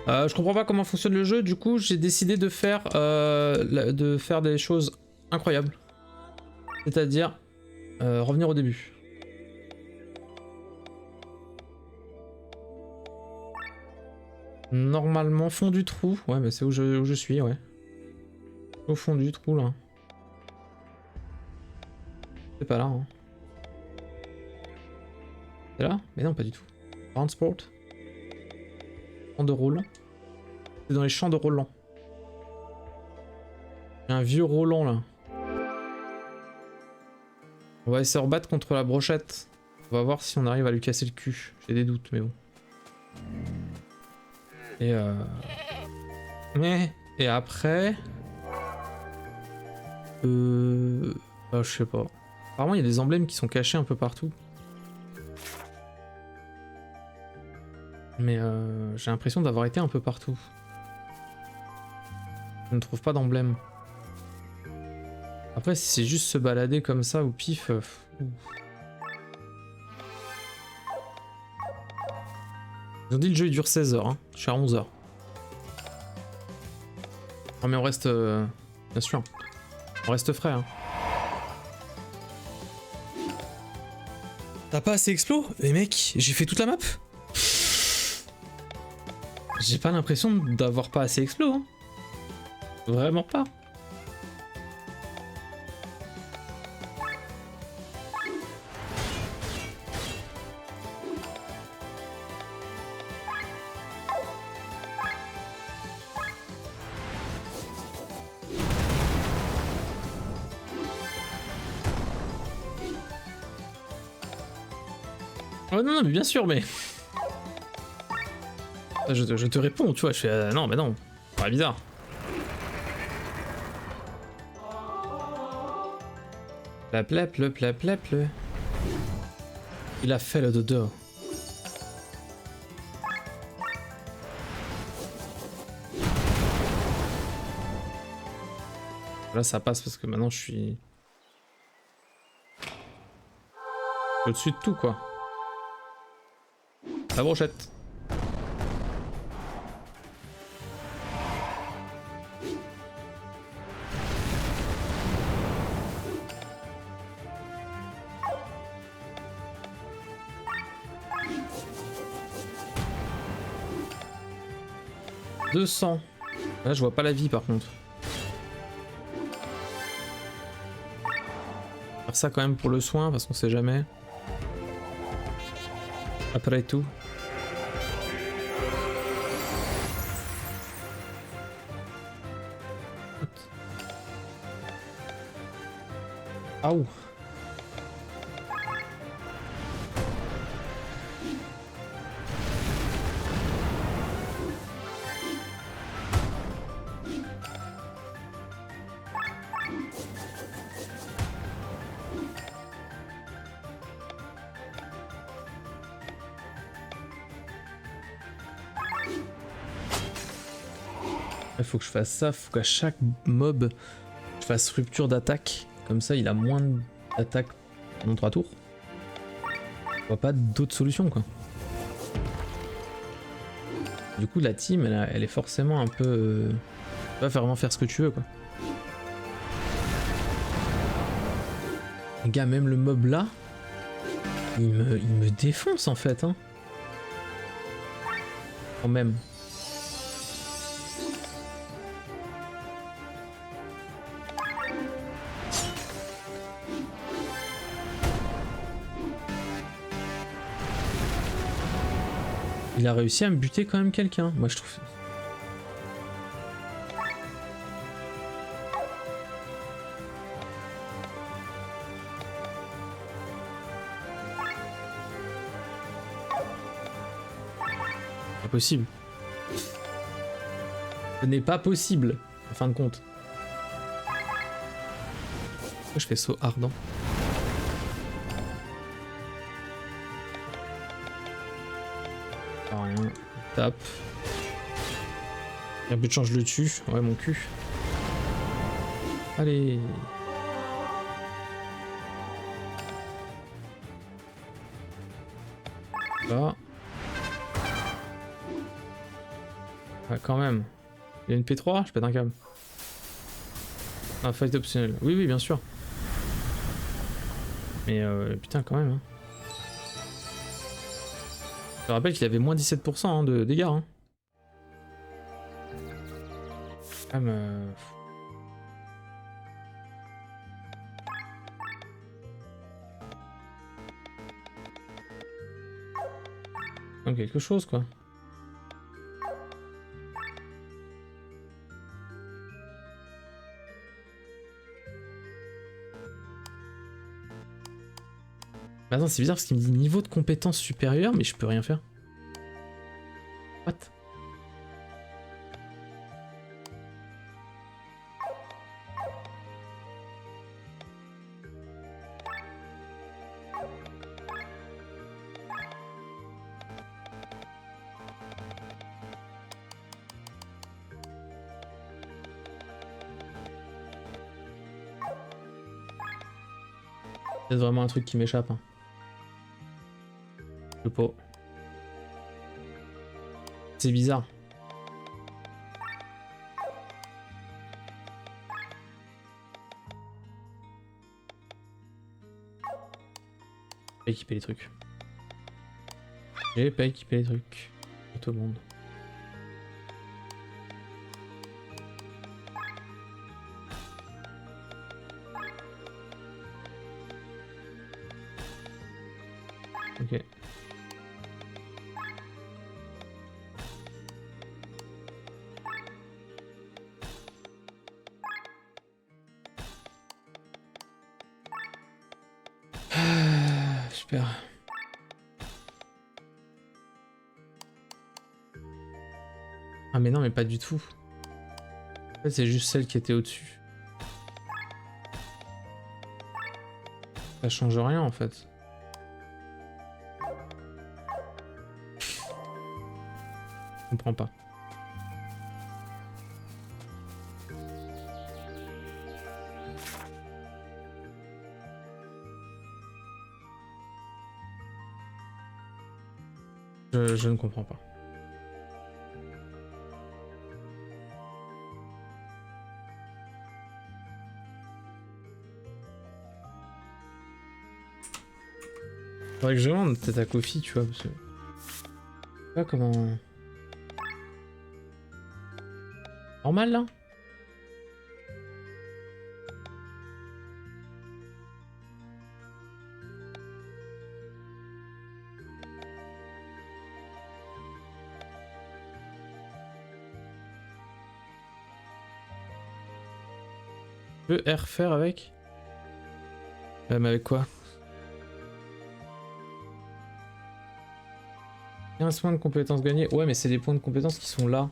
Je comprends pas comment fonctionne le jeu, du coup j'ai décidé de faire des choses incroyables. C'est-à-dire revenir au début. Normalement, fond du trou. Ouais, mais c'est où je suis, ouais. Au fond du trou, là. C'est pas là, hein. C'est là? Mais non, pas du tout. Transport. Champ de Roland. C'est dans les champs de Roland. Il y a un vieux Roland, là. On va essayer de rebattre contre la brochette. On va voir si on arrive à lui casser le cul. J'ai des doutes, mais bon. Et Et après... je sais pas. Apparemment, il y a des emblèmes qui sont cachés un peu partout. Mais j'ai l'impression d'avoir été un peu partout. Je ne trouve pas d'emblème. Après, si c'est juste se balader comme ça au pif... Ils ont dit le jeu il dure 16 heures, hein. Je suis à 11 heures. Non mais on reste... bien sûr. On reste frais, hein. T'as pas assez explo? Mais mec, j'ai fait toute la map. J'ai pas l'impression d'avoir pas assez explo, hein. Vraiment pas. Oh non, non, mais bien sûr, mais... Je te réponds, tu vois, je fais... non, mais non, pas bizarre. Plaple. Il a fait le dodo. Là, ça passe parce que maintenant, je suis... au-dessus de tout, quoi. La brochette. « 200. » Là, je vois pas la vie, par contre. Faire ça quand même pour le soin, parce qu'on sait jamais. Après tout. Aouh. Il faut que je fasse ça, faut qu'à chaque mob je fasse rupture d'attaque. Comme ça il a moins d'attaque pendant 3 tours. Je vois pas d'autre solution quoi. Du coup la team elle est forcément un peu... tu vas vraiment faire ce que tu veux quoi. Les gars, même le mob là, il me défonce en fait hein. Quand même. Il a réussi à me buter quand même quelqu'un, moi je trouve. Pas possible. Ce n'est pas possible, en fin de compte. Pourquoi je fais saut ardent? Rien. Tape. Il y a un but de chance, je le tue. Ouais, mon cul. Allez. Là. Ouais, quand même. Il y a une P3, je pète un câble. Ah, fight optionnel. Oui, oui, bien sûr. Mais putain, quand même. Hein. Je rappelle qu'il avait moins 17% hein, de dégâts. Hein. Ah, mais... Comme quelque chose, quoi. Bah attends, c'est bizarre parce qu'il me dit niveau de compétence supérieur, mais je peux rien faire. What? C'est vraiment un truc qui m'échappe. Hein. Je sais pas. C'est bizarre. J'ai pas équipé les trucs. J'ai pas équipé les trucs. Pour tout le monde. Ok. Super. Ah mais non mais pas du tout. En fait c'est juste celle qui était au-dessus. Ça change rien en fait. Je comprends pas. Je ne comprends pas. Faudrait que je demande peut-être à Kofi, tu vois, parce que... Je sais pas comment... Normal, là? Tu peux R faire avec? Mais avec quoi? 15 points de compétences gagnés. Ouais, mais c'est les points de compétences qui sont là.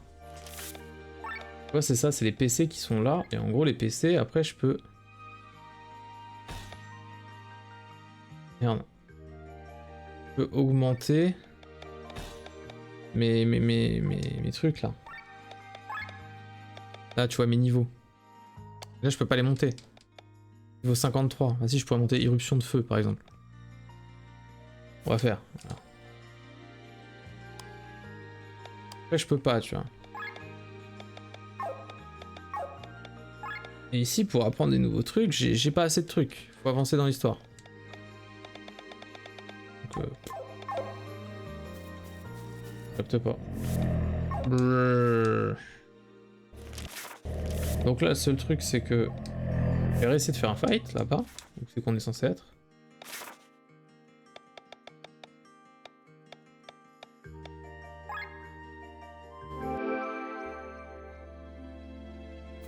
Ouais, c'est ça, c'est les PC qui sont là. Et en gros, les PC, après, je peux... Merde. Je peux augmenter mes trucs, là. Là, tu vois, mes niveaux. Là, je peux pas les monter. Niveau 53. Vas-y, je pourrais monter Irruption de feu, par exemple. On va faire. Voilà. Après, je peux pas, tu vois. Et ici, pour apprendre des nouveaux trucs, j'ai pas assez de trucs. Faut avancer dans l'histoire. Donc, capte pas. Brrr. Donc là, le seul truc, c'est que... Je vais essayer de faire un fight, là-bas. Donc c'est qu'on est censé être.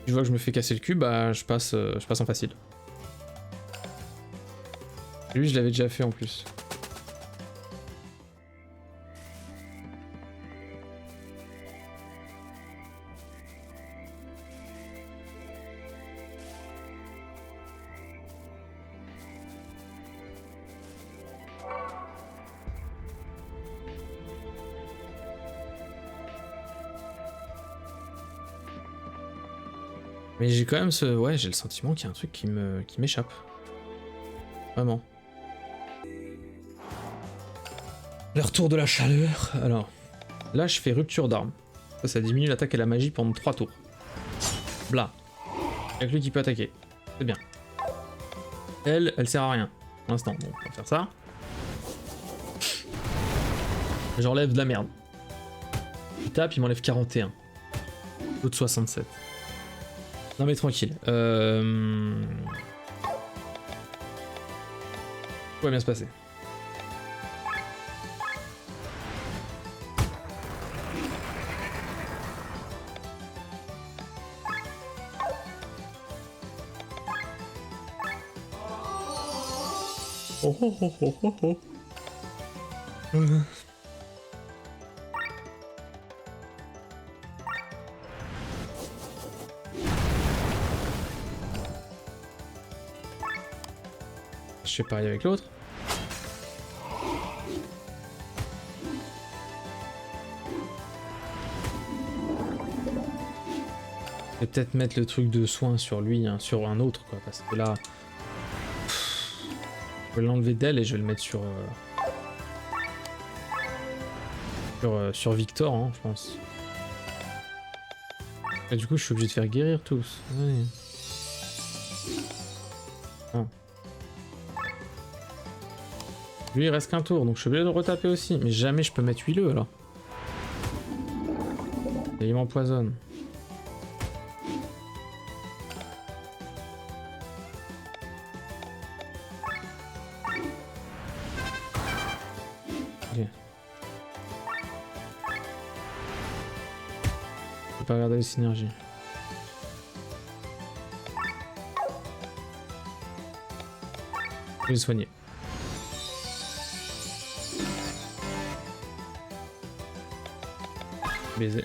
Je vois que je me fais casser le cul, bah je passe en facile. Lui, je l'avais déjà fait en plus. Mais j'ai quand même ce... Ouais, j'ai le sentiment qu'il y a un truc qui m'échappe. Vraiment. Le retour de la chaleur. Alors, là, je fais rupture d'armes. Ça diminue l'attaque et la magie pendant 3 tours. Bla. Y'a que lui qui peut attaquer. C'est bien. Elle sert à rien. Pour l'instant. Bon, on va faire ça. J'enlève de la merde. Il tape, il m'enlève 41. L'autre 67. Non mais tranquille. Tout va bien se passer. Oh oh oh oh oh oh. Je fais pareil avec l'autre. Je vais peut-être mettre le truc de soin sur lui, hein, sur un autre, quoi, parce que là... Je vais l'enlever d'elle et je vais le mettre sur Victor, hein, je pense. Et du coup, je suis obligé de faire guérir tous. Ouais. Ah. Lui, il reste qu'un tour, donc je suis obligé de le retaper aussi. Mais jamais je peux mettre huileux, là. Et il m'empoisonne. Ok. Je peux pas regarder les synergies. Je vais le soigner. Baiser.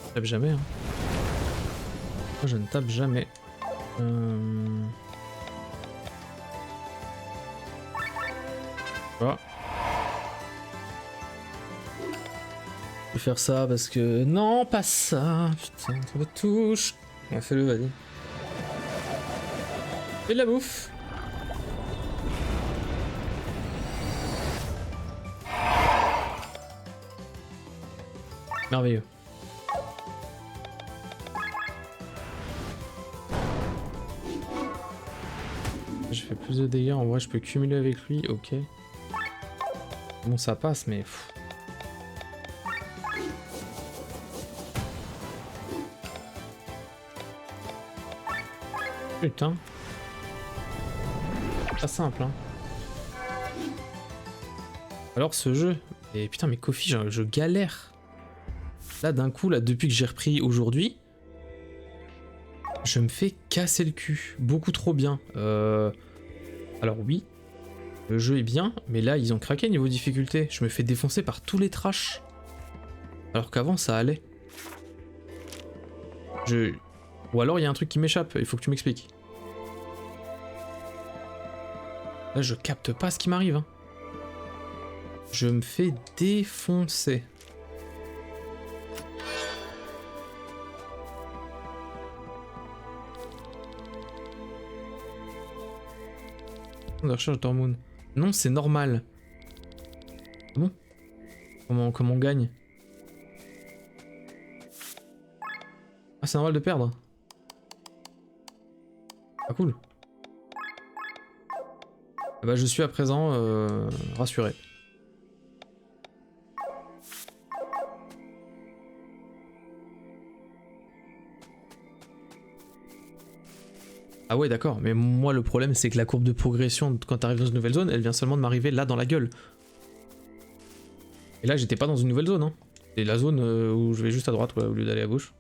Je tape jamais. Hein. Moi je ne tape jamais. Voilà. Je vais faire ça parce que... Non, pas ça. Putain, trop de touche. Ouais, fais-le, vas-y. Fais de la bouffe. Merveilleux. Je fais plus de dégâts. En vrai, je peux cumuler avec lui. Ok. Bon, ça passe, mais... Pff. Putain. Pas simple, hein. Alors, ce jeu... Et putain, mais Kofi, je galère. Là, d'un coup, là, depuis que j'ai repris aujourd'hui, je me fais casser le cul. Beaucoup trop bien. Alors oui, le jeu est bien, mais là, ils ont craqué niveau difficulté. Je me fais défoncer par tous les trash. Alors qu'avant, ça allait. Ou alors, il y a un truc qui m'échappe. Il faut que tu m'expliques. Là, je capte pas ce qui m'arrive. Hein. Je me fais défoncer. De recherche d'hormones. Non, c'est normal. Bon. Comment on gagne? Ah, c'est normal de perdre. Ah, cool. Ah bah, je suis à présent rassuré. Ah ouais, d'accord, mais moi le problème c'est que la courbe de progression quand t'arrives dans une nouvelle zone, elle vient seulement de m'arriver là dans la gueule. Et là j'étais pas dans une nouvelle zone, hein. C'est la zone où je vais juste à droite ouais, au lieu d'aller à gauche.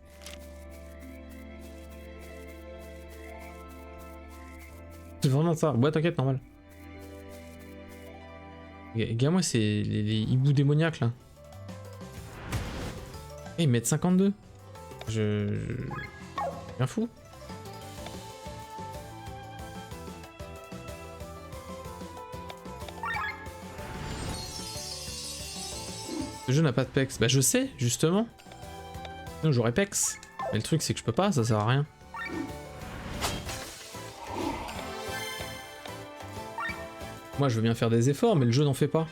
C'est vraiment ça, ouais t'inquiète, normal. Regarde-moi, c'est les hiboux démoniaques là. Eh, ils mettent 52. Rien fou. Ce jeu n'a pas de pex. Bah je sais, justement. Sinon j'aurais Pex. Mais le truc c'est que je peux pas, ça sert à rien. Moi je veux bien faire des efforts mais le jeu n'en fait pas.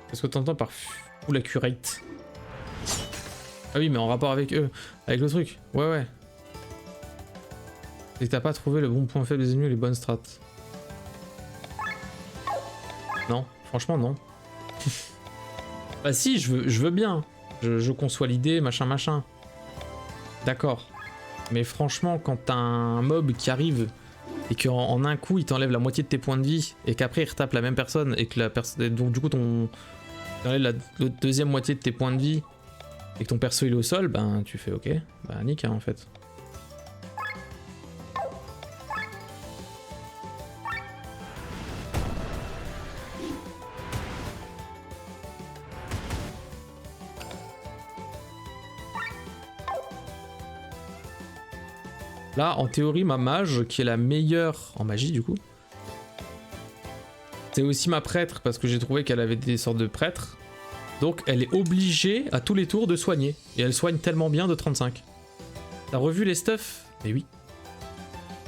Qu'est-ce que t'entends par full accurate? Ah oui, mais en rapport avec eux, avec le truc. Ouais, ouais. Et t'as pas trouvé le bon point faible des ennemis ou les bonnes strats. Non, franchement non. Bah si, je veux bien. Je conçois l'idée, machin machin. D'accord. Mais franchement, quand t'as un mob qui arrive et qu'en un coup il t'enlève la moitié de tes points de vie et qu'après il retape la même personne et que la personne, donc du coup t'enlèves la deuxième moitié de tes points de vie et que ton perso il est au sol, ben tu fais ok, bah nique hein, en fait. Là, en théorie, ma mage, qui est la meilleure en magie du coup, c'est aussi ma prêtre parce que j'ai trouvé qu'elle avait des sortes de prêtres. Donc elle est obligée à tous les tours de soigner. Et elle soigne tellement bien de 35. T'as revu les stuffs? Mais oui.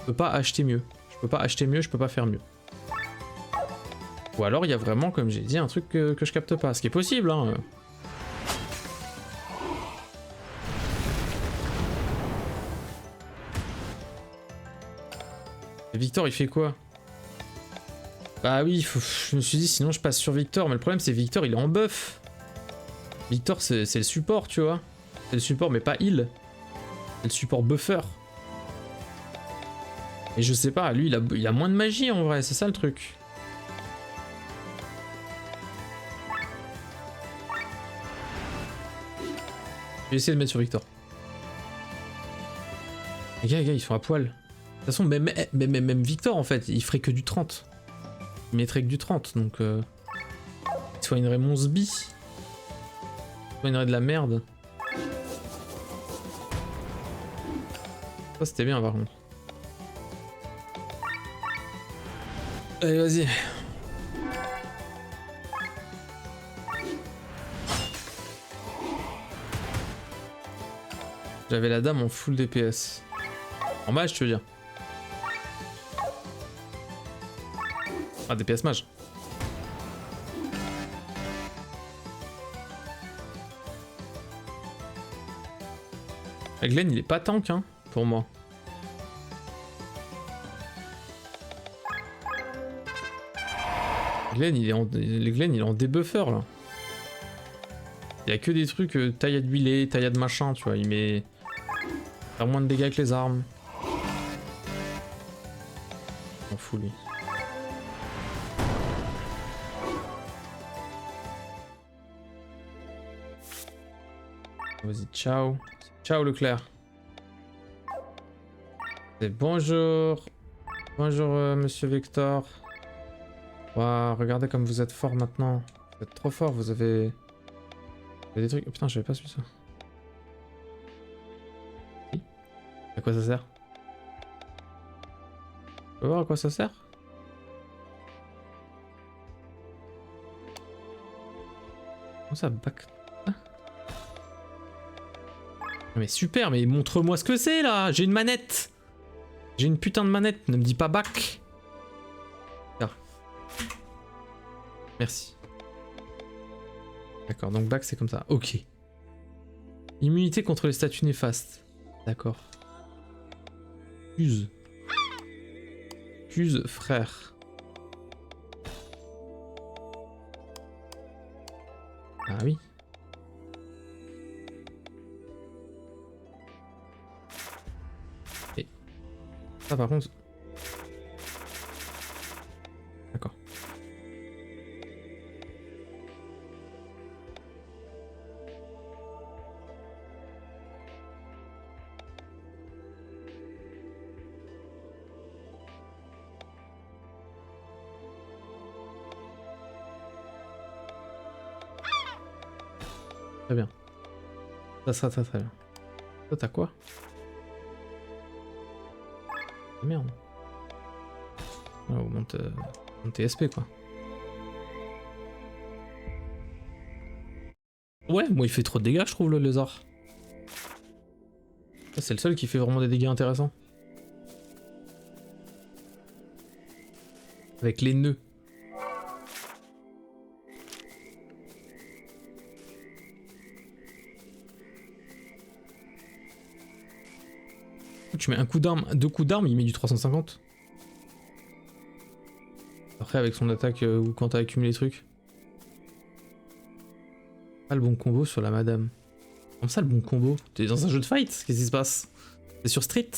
Je peux pas acheter mieux. Je peux pas acheter mieux, je peux pas faire mieux. Ou alors il y a vraiment, comme j'ai dit, un truc que je capte pas. Ce qui est possible, hein. Et Victor, il fait quoi? Bah oui, je me suis dit sinon je passe sur Victor. Mais le problème c'est Victor, il est en buff. Victor, c'est le support, tu vois. C'est le support, mais pas heal. C'est le support buffer. Et je sais pas, lui, il a moins de magie en vrai, c'est ça le truc. Je vais essayer de le mettre sur Victor. Les gars, ils sont à poil. De toute façon, même Victor, en fait, il ferait que du 30. Il mettrait que du 30, donc... Il soignerait mon sbi. Il soignerait de la merde. Ça, c'était bien, par contre. Allez, vas-y. J'avais la dame en full DPS. En mage, tu veux dire? Ah, DPS mage. Glenn, il est pas tank, hein, pour moi. Glenn, il est en débuffer, là. Il y a que des trucs taillade huilée, taillade machin, tu vois. Il met... faire moins de dégâts que les armes. On fout, lui. Vas-y, ciao. Ciao, Leclerc. Et bonjour. Bonjour, monsieur Victor. Waouh, regardez comme vous êtes fort maintenant. Vous êtes trop fort, vous avez des trucs... Oh, putain, j'avais pas su ça. Oui. À quoi ça sert? Tu peux voir à quoi ça sert? Comment ça, back... Ah. Mais super, mais montre-moi ce que c'est, là. J'ai une manette. J'ai une putain de manette, ne me dis pas back. Ah. Merci. D'accord, donc back c'est comme ça. Ok. Immunité contre les statuts néfastes. D'accord. Fuse. Fuse, frère. Ah oui. Et ça par contre... D'accord. Très bien. Ça sera très très bien. Toi t'as quoi? Ah, merde. Oh, augmente tes SP quoi. Ouais, moi il fait trop de dégâts je trouve le lézard. C'est le seul qui fait vraiment des dégâts intéressants. Avec les nœuds. Tu mets un coup d'arme, 2 coups d'arme, il met du 350. Après avec son attaque ou quand t'as accumulé les trucs. Pas le bon combo sur la madame. Comment ça le bon combo? T'es dans un jeu de fight? Qu'est-ce qui se passe? T'es sur Street?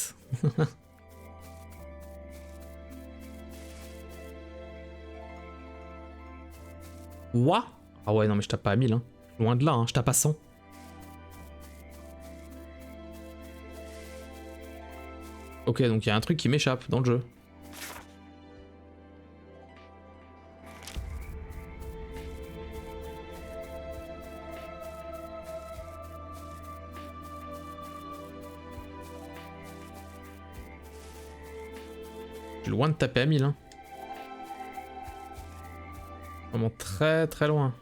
Ouah. Ah ouais non mais je tape pas à 1000 hein. Loin de là hein, je tape à 100. Ok donc il y a un truc qui m'échappe dans le jeu. Je suis loin de taper à 1000 hein. Vraiment très très loin.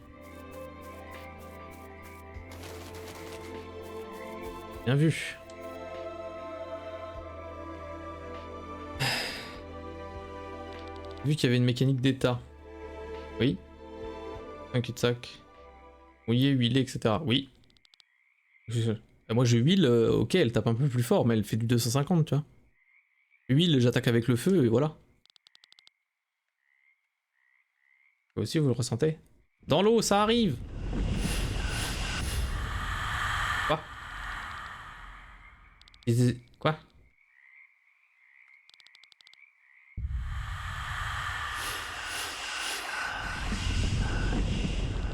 Bien vu. Vu qu'il y avait une mécanique d'état. Oui. Un cul-de-sac. Mouillé, huilé, etc. Oui. Moi je huile, ok, elle tape un peu plus fort, mais elle fait du 250, tu vois. Huile, j'attaque avec le feu, et voilà. Vous aussi, vous le ressentez? Dans l'eau, ça arrive! Quoi? Quoi?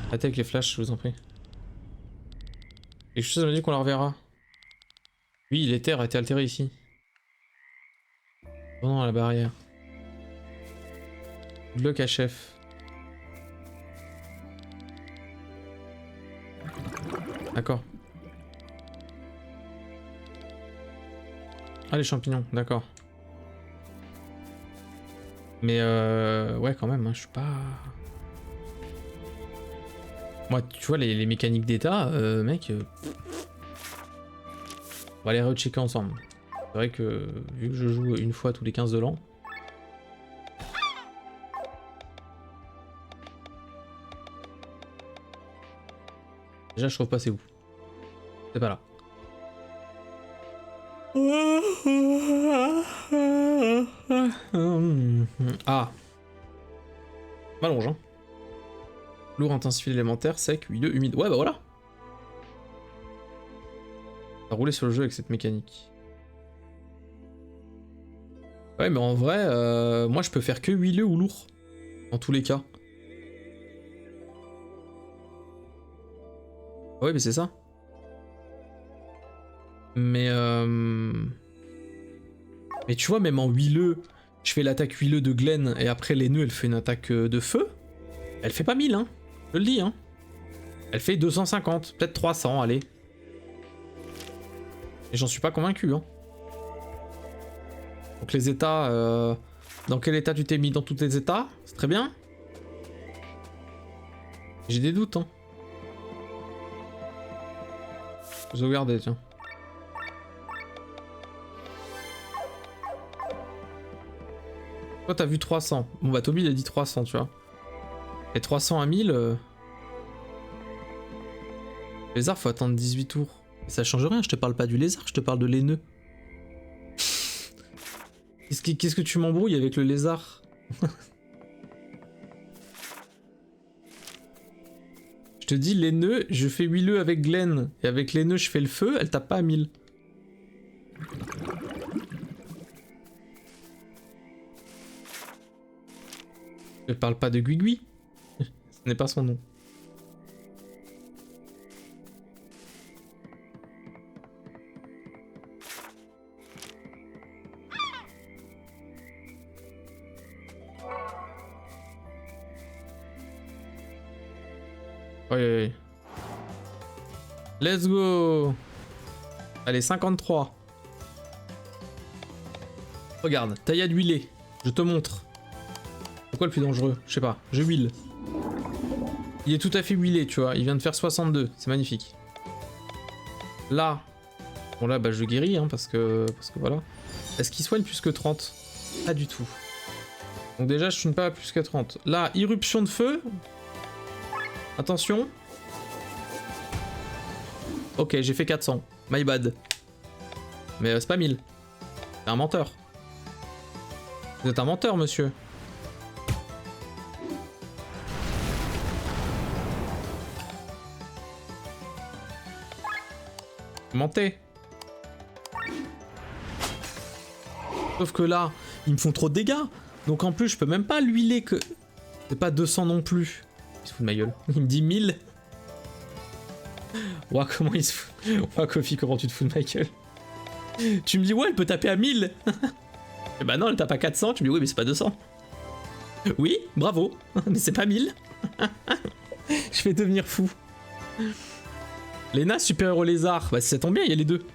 Arrêtez avec les flashs, je vous en prie. Et je suis dit qu'on la reverra. Oui, l'éther a été altéré ici. Pendant la barrière. Bloc à chef. D'accord. Ah, les champignons, d'accord. Mais ouais, quand même, hein, je suis pas... Moi, tu vois, les mécaniques d'état, mec... On va les rechecker ensemble. C'est vrai que, vu que je joue une fois tous les 15 de l'an... Déjà, je trouve pas c'est où. C'est pas là. Ah. M'allonge, hein. Lourd, intensifie l'élémentaire, sec, huileux, humide. Ouais, bah voilà. T'as roulé sur le jeu avec cette mécanique. Ouais, mais en vrai, moi je peux faire que huileux ou lourd. En tous les cas. Ouais, mais c'est ça. Mais mais tu vois, même en huileux, je fais l'attaque huileux de Glenn et après les nœuds, elle fait une attaque de feu. Elle fait pas 1000, hein. Je le dis, hein. Elle fait 250, peut-être 300, allez. Et j'en suis pas convaincu, hein. Donc les états... Dans quel état tu t'es mis? Dans tous les états? C'est très bien. J'ai des doutes, hein. Sauvegarder, tiens. Toi t'as vu 300. Bon bah Toby il a dit 300, tu vois. Et 300 à 1000... Lézard faut attendre 18 tours. Et ça change rien, je te parle pas du lézard, je te parle de les nœuds. Qu'est-ce que tu m'embrouilles avec le lézard? Je te dis les nœuds, je fais huileux avec Glenn. Et avec les nœuds je fais le feu, elle tape pas à 1000. Je parle pas de Guigui. Ce n'est pas son nom. Ouais, ouais, ouais. Let's go. Allez, 53. Regarde, taillade huilée. Je te montre. C'est quoi le plus dangereux? Je sais pas. Je huile. Il est tout à fait huilé, tu vois. Il vient de faire 62. C'est magnifique. Là. Bon là, bah je guéris, hein, parce que voilà. Est-ce qu'il soigne plus que 30? Pas du tout. Donc déjà, je soigne pas plus que 30. Là, irruption de feu. Attention. Ok, j'ai fait 400. My bad. Mais c'est pas 1000. C'est un menteur. Vous êtes un menteur, monsieur. Vous mentez. Sauf que là, ils me font trop de dégâts. Donc en plus, je peux même pas l'huiler que... C'est pas 200 non plus. Il se fout de ma gueule. Il me dit 1000. Ouah, comment il se fout. Ouah, Kofi, comment tu te fous de ma gueule. Tu me dis, ouais, elle peut taper à 1000. Et bah non, elle tape à 400. Tu me dis, oui, mais c'est pas 200. Oui, bravo. Mais c'est pas 1000. Je vais devenir fou. Lena, super-héros lézard. Bah, ça tombe bien, il y a les deux.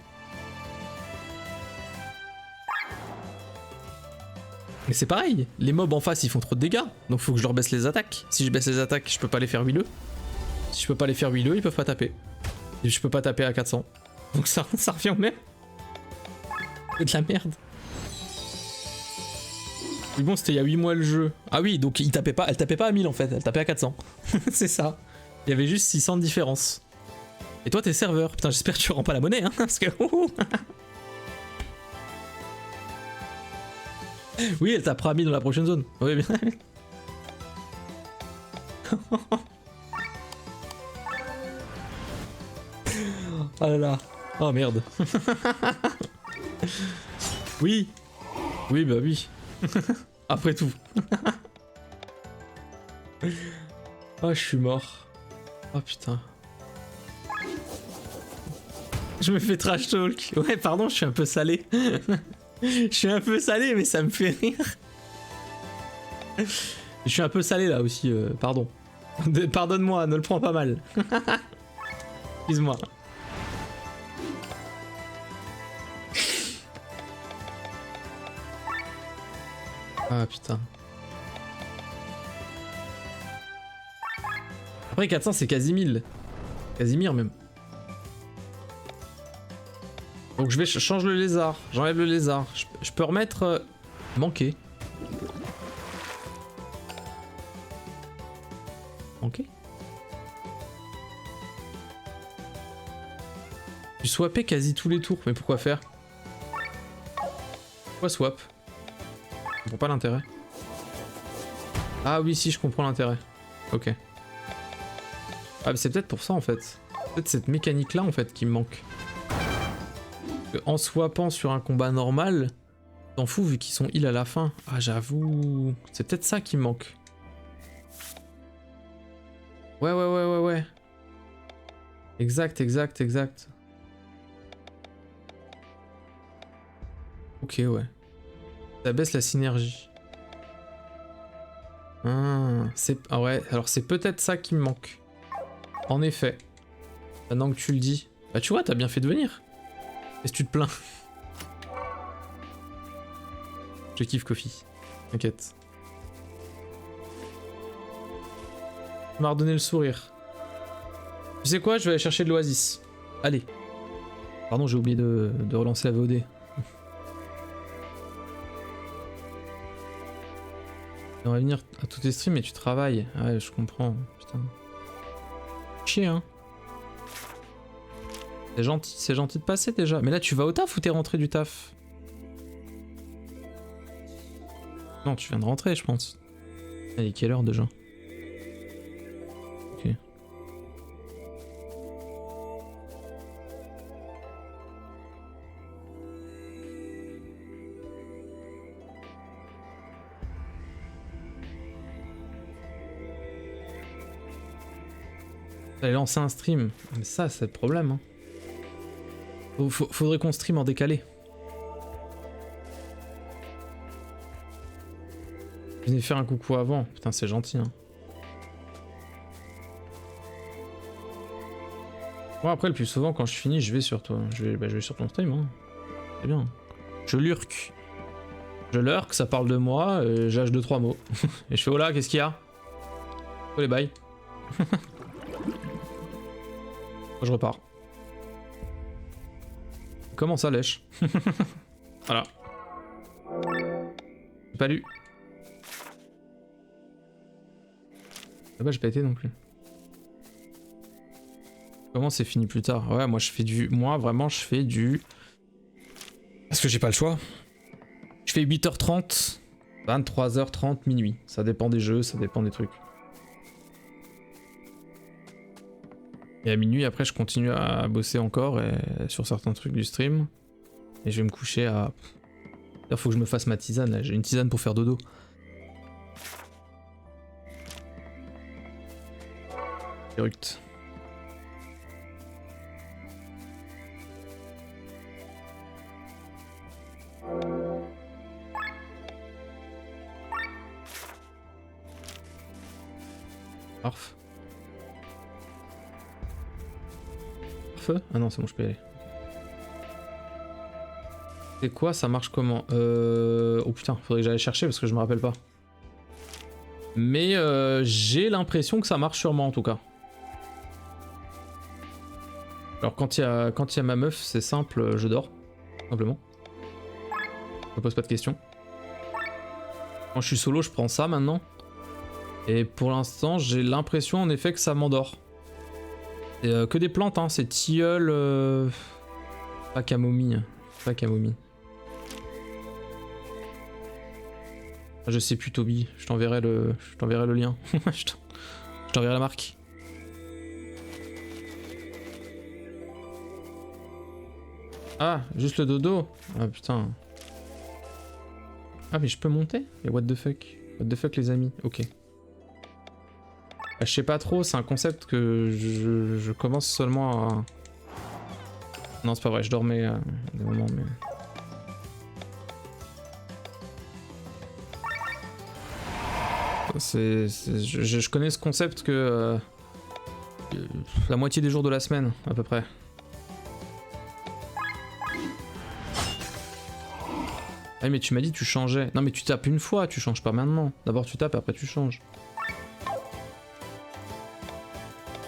Mais c'est pareil, les mobs en face ils font trop de dégâts, donc faut que je leur baisse les attaques. Si je baisse les attaques, je peux pas les faire huileux. Si je peux pas les faire huileux, ils peuvent pas taper. Et je peux pas taper à 400. Donc ça revient au même. C'est de la merde. Mais bon, c'était il y a 8 mois le jeu. Ah oui, donc elle tapait pas à 1000 en fait, elle tapait à 400. C'est ça. Il y avait juste 600 de différence. Et toi t'es serveur. Putain, j'espère que tu rends pas la monnaie, hein, parce que... Oui, elle tapera 1000 dans la prochaine zone. Oui, bien. Oh là là. Oh merde. Oui. Oui, bah oui. Après tout. Oh, je suis mort. Oh putain. Je me fais trash talk. Ouais, pardon, je suis un peu salé. Je suis un peu salé, mais ça me fait rire. Je suis un peu salé là aussi, pardon. Pardonne-moi, ne le prends pas mal. Excuse-moi. Ah putain. Après 400 c'est quasi 1000. Casimir même. Donc je vais change le lézard, j'enlève le lézard. Je peux remettre manquer. Manquer. Tu swappais quasi tous les tours, mais pourquoi faire? Pourquoi swap? Je comprends pas l'intérêt. Ah oui, si, je comprends l'intérêt. Ok. Ah mais c'est peut-être pour ça en fait. Peut-être cette mécanique là en fait qui me manque. En swappant sur un combat normal, t'en fous vu qu'ils sont heal à la fin. Ah j'avoue, c'est peut-être ça qui me manque. Ouais. Exact. Ok ouais. Ça baisse la synergie. Ah ouais, alors c'est peut-être ça qui me manque. En effet. Maintenant que tu le dis. Bah tu vois, t'as bien fait de venir. Est-ce que tu te plains? Je kiffe Kofi. T'inquiète. Tu m'as redonné le sourire. Tu sais quoi? Je vais aller chercher de l'oasis. Allez. Pardon, j'ai oublié de relancer la VOD. On va venir à tous tes streams et tu travailles. Ouais, je comprends. Putain. Chier, hein. C'est gentil de passer déjà. Mais là, tu vas au taf ou t'es rentré du taf? Non, tu viens de rentrer, je pense. Allez, quelle heure déjà? Ok. Allez, lancer un stream. Mais ça, c'est le problème, hein. Faudrait qu'on stream en décalé. Venez faire un coucou avant. Putain, c'est gentil, hein. Bon, après, le plus souvent, quand je finis, je vais sur toi. Je vais sur ton stream. Hein. C'est bien. Je lurk. Je lurk, ça parle de moi, j'âge 2-3 mots. Et je fais, oh là, qu'est-ce qu'il y a? Oh les bails. Je repars. Comment ça lèche? Voilà. J'ai pas lu. Ah bah j'ai pas été non plus. Comment c'est fini plus tard? Ouais, moi je fais du... Moi vraiment je fais du... Parce que j'ai pas le choix. Je fais 8h30, 23h30, minuit. Ça dépend des jeux, ça dépend des trucs. Et à minuit après je continue à bosser encore sur certains trucs du stream. Et je vais me coucher à... Il faut que je me fasse ma tisane là, j'ai une tisane pour faire dodo. Eruct. Parf. Parfait. Ah non, c'est bon, je peux y aller. C'est quoi, ça marche comment? Oh putain, faudrait que j'aille chercher parce que je me rappelle pas. Mais j'ai l'impression que ça marche sûrement en tout cas. Alors quand il y a ma meuf, c'est simple, je dors. Simplement. Je me pose pas de questions. Quand je suis solo, je prends ça maintenant. Et pour l'instant, j'ai l'impression en effet que ça m'endort. Que des plantes, hein, c'est tilleul... Pas camomille. Pas camomille. Je sais plus Toby, je t'enverrai le lien. Je t'enverrai la marque. Ah, juste le dodo. Ah putain. Ah mais je peux monter? Et what the fuck? What the fuck les amis? Ok. Je sais pas trop, c'est un concept que je commence seulement à... Non c'est pas vrai, je dormais à des moments mais... Je connais ce concept que... la moitié des jours de la semaine, à peu près. Ah mais tu m'as dit tu changeais. Non mais tu tapes une fois, tu changes pas maintenant. D'abord tu tapes, après tu changes.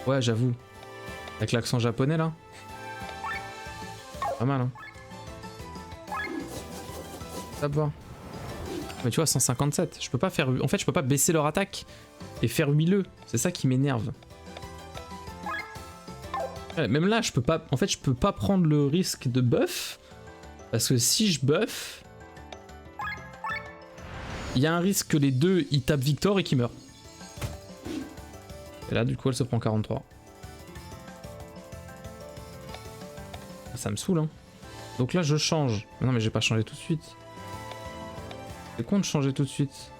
Ouais j'avoue. Avec l'accent japonais là. Pas mal hein. Tape voir. Mais tu vois 157, je peux pas faire... En fait je peux pas baisser leur attaque et faire huileux. C'est ça qui m'énerve. Ouais, même là je peux pas... En fait je peux pas prendre le risque de buff. Parce que si je buff... Il y a un risque que les deux ils tapent Victor et qu'ils meurent. Et là du coup elle se prend 43. Ça me saoule hein. Donc là je change. Non mais j'ai pas changé tout de suite. C'est con de changer tout de suite.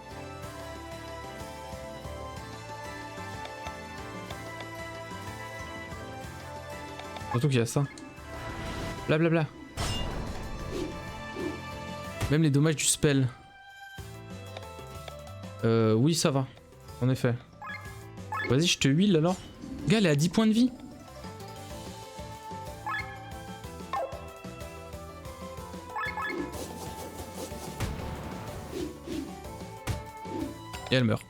Surtout qu'il y a ça. Blablabla. Même les dommages du spell. Oui ça va. En effet. Vas-y je te huile alors. Gars elle est à 10 points de vie. Et elle meurt.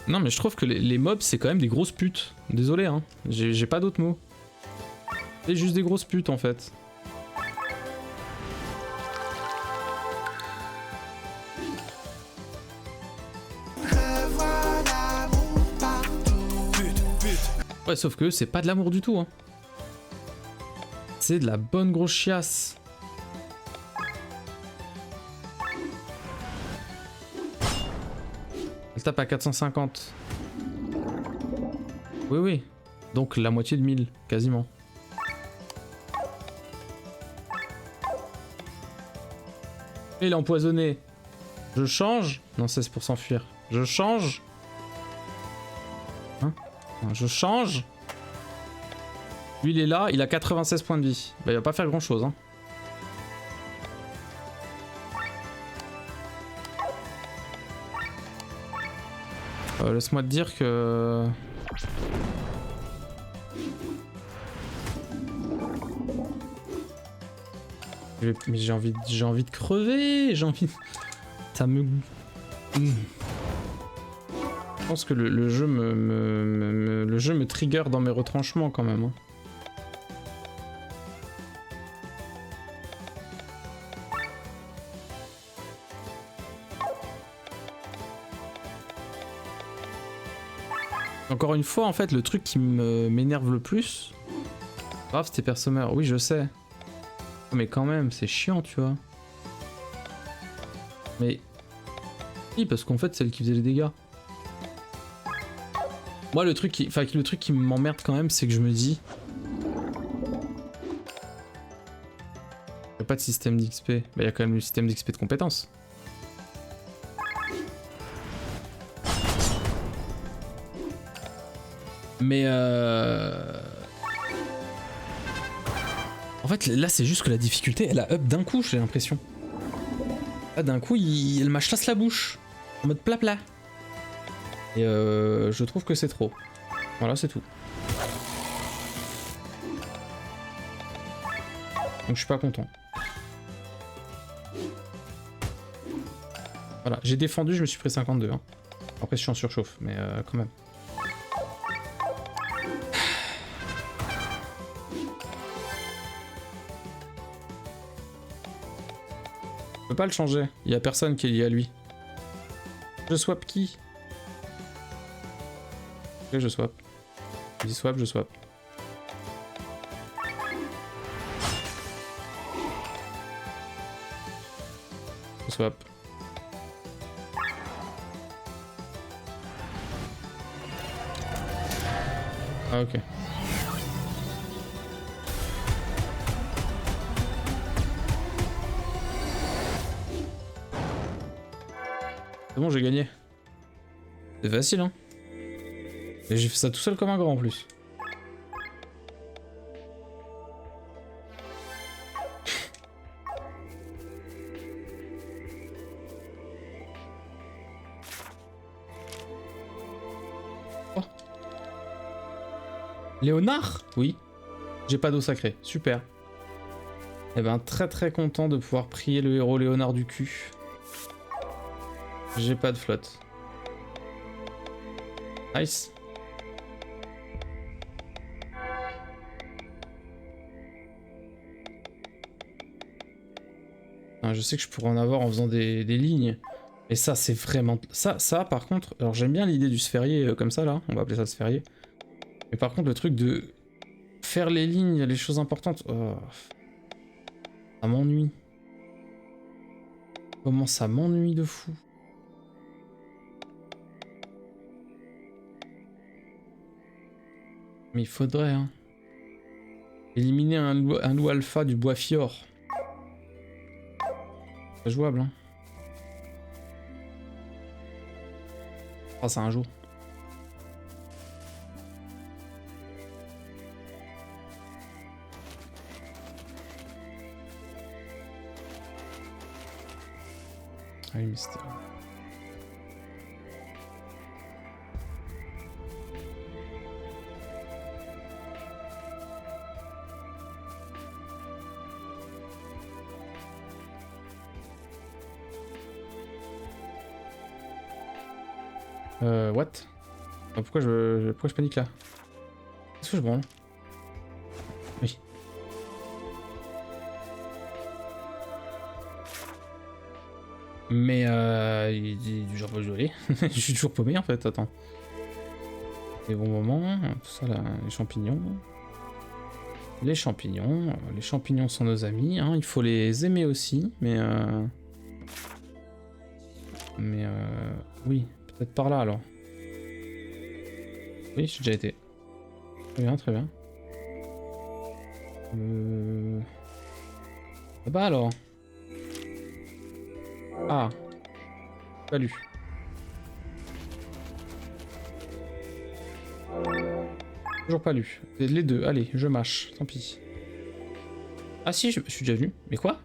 Non mais je trouve que les mobs c'est quand même des grosses putes. Désolé hein, j'ai pas d'autres mots. C'est juste des grosses putes en fait. Ouais sauf que c'est pas de l'amour du tout hein. C'est de la bonne grosse chiasse. Elle tape à 450. Oui, oui. Donc la moitié de 1000, quasiment. Et il est empoisonné. Je change. Non, c'est pour s'enfuir. Je change. Hein? Je change. Lui, il est là. Il a 96 points de vie. Bah, il va pas faire grand chose. Hein. Laisse-moi te dire que... Mais j'ai envie de crever, j'ai envie... Ça me... Je pense que le jeu le jeu me trigger dans mes retranchements quand même. Hein. Encore une fois, en fait, le truc qui m'énerve le plus... Grave, c'était perso meurt. Oui, je sais. Mais quand même, c'est chiant, tu vois. Mais... Oui, parce qu'en fait, c'est elle qui faisait les dégâts. Moi, le truc qui m'emmerde quand même, c'est que je me dis... Il n'y a pas de système d'XP. Bah, il y a quand même le système d'XP de compétences. Mais en fait, là, c'est juste que la difficulté, elle a up d'un coup, j'ai l'impression. Là, d'un coup, elle m'a chasse la bouche. En mode plat. Et je trouve que c'est trop. Voilà, c'est tout. Donc je suis pas content. Voilà, j'ai défendu, je me suis pris 52. Hein. Après, je suis en surchauffe, mais quand même. Je peux pas le changer, il y a personne qui est lié à lui. Je swap qui? Ok, je swap. Je dis swap, je swap. Je swap. Ah ok. C'est bon, j'ai gagné. C'est facile, hein. Et j'ai fait ça tout seul comme un grand en plus. Oh. Léonard? Oui. J'ai pas d'eau sacrée. Super. Eh ben, très content de pouvoir prier le héros Léonard du cul. J'ai pas de flotte. Nice. Je sais que je pourrais en avoir en faisant des lignes. Et ça, c'est vraiment... Ça, par contre... Alors, j'aime bien l'idée du sphérié comme ça, là. On va appeler ça sphérié. Mais par contre, le truc de... Faire les lignes, les choses importantes... Oh, ça m'ennuie. Comment ça m'ennuie de fou. Mais il faudrait, hein. Éliminer un loup alpha du bois Fjord. C'est jouable, hein. Ah, c'est un jour. Ah oui, mystère. What? Pourquoi je panique là? Qu'est-ce que je branle? Oui. Mais j'aurais pas joué. Je suis toujours paumé en fait, attends. Les bons moments, tout ça là, les champignons. Les champignons sont nos amis, hein, il faut les aimer aussi, mais oui, peut-être par là alors. Oui, j'ai déjà été. Très bien, très bien. Bah alors. Ah. Pas lu. Toujours pas lu. Les deux, allez, je mâche, tant pis. Ah si, je suis déjà venu. Mais quoi?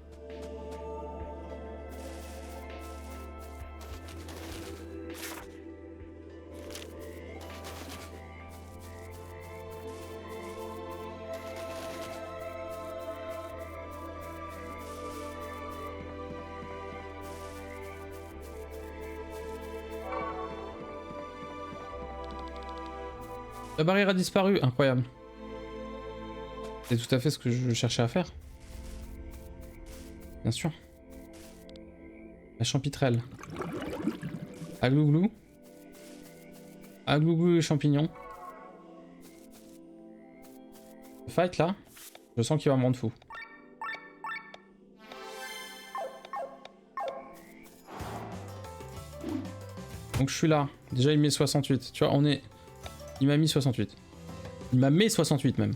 La barrière a disparu, incroyable. C'est tout à fait ce que je cherchais à faire. Bien sûr. La champitrelle. Aglouglou. Aglouglou et champignons. Le fight là, je sens qu'il va me rendre fou. Donc je suis là. Déjà il met 68. Tu vois, on est... Il m'a mis 68. Il m'a mis 68 même.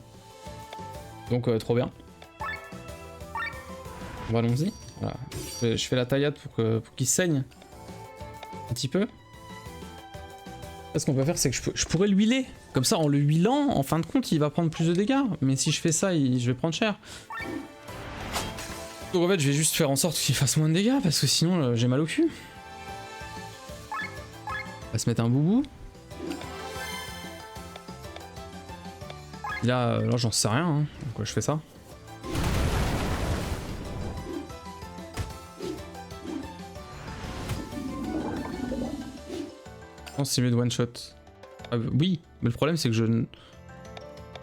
Donc trop bien. Bon, allons-y. Voilà. Je fais la taillade pour qu'il saigne un petit peu. Ce qu'on peut faire, c'est que je pourrais l'huiler. Comme ça, en le huilant, en fin de compte, il va prendre plus de dégâts. Mais si je fais ça, je vais prendre cher. Donc en fait, je vais juste faire en sorte qu'il fasse moins de dégâts, parce que sinon, j'ai mal au cul. On va se mettre un boubou. Là j'en sais rien, hein. Donc je fais ça. Je pense que c'est mieux de one shot. Ah, oui, mais le problème c'est que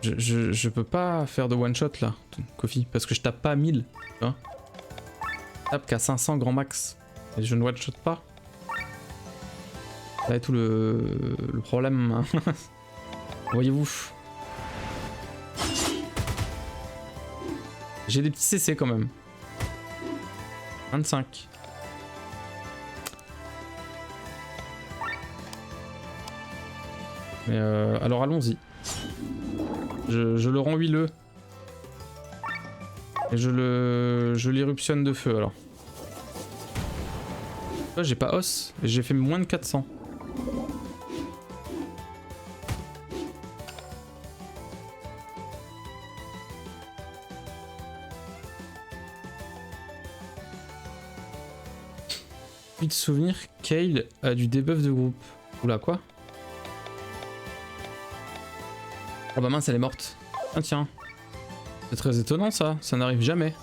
je peux pas faire de one shot là, Kofi, parce que je tape pas à 1000, tu vois. Je tape qu'à 500 grand max, et je ne one shot pas. Là est tout le problème, hein. Voyez-vous. J'ai des petits CC quand même. 25. Mais alors allons-y. Je le rends huileux. Et je l'éruptionne de feu alors. Là j'ai pas os. Et j'ai fait moins de 400. De souvenir, Kale a du debuff de groupe. Oula, quoi? Oh bah mince, elle est morte. Ah tiens. C'est très étonnant ça n'arrive jamais.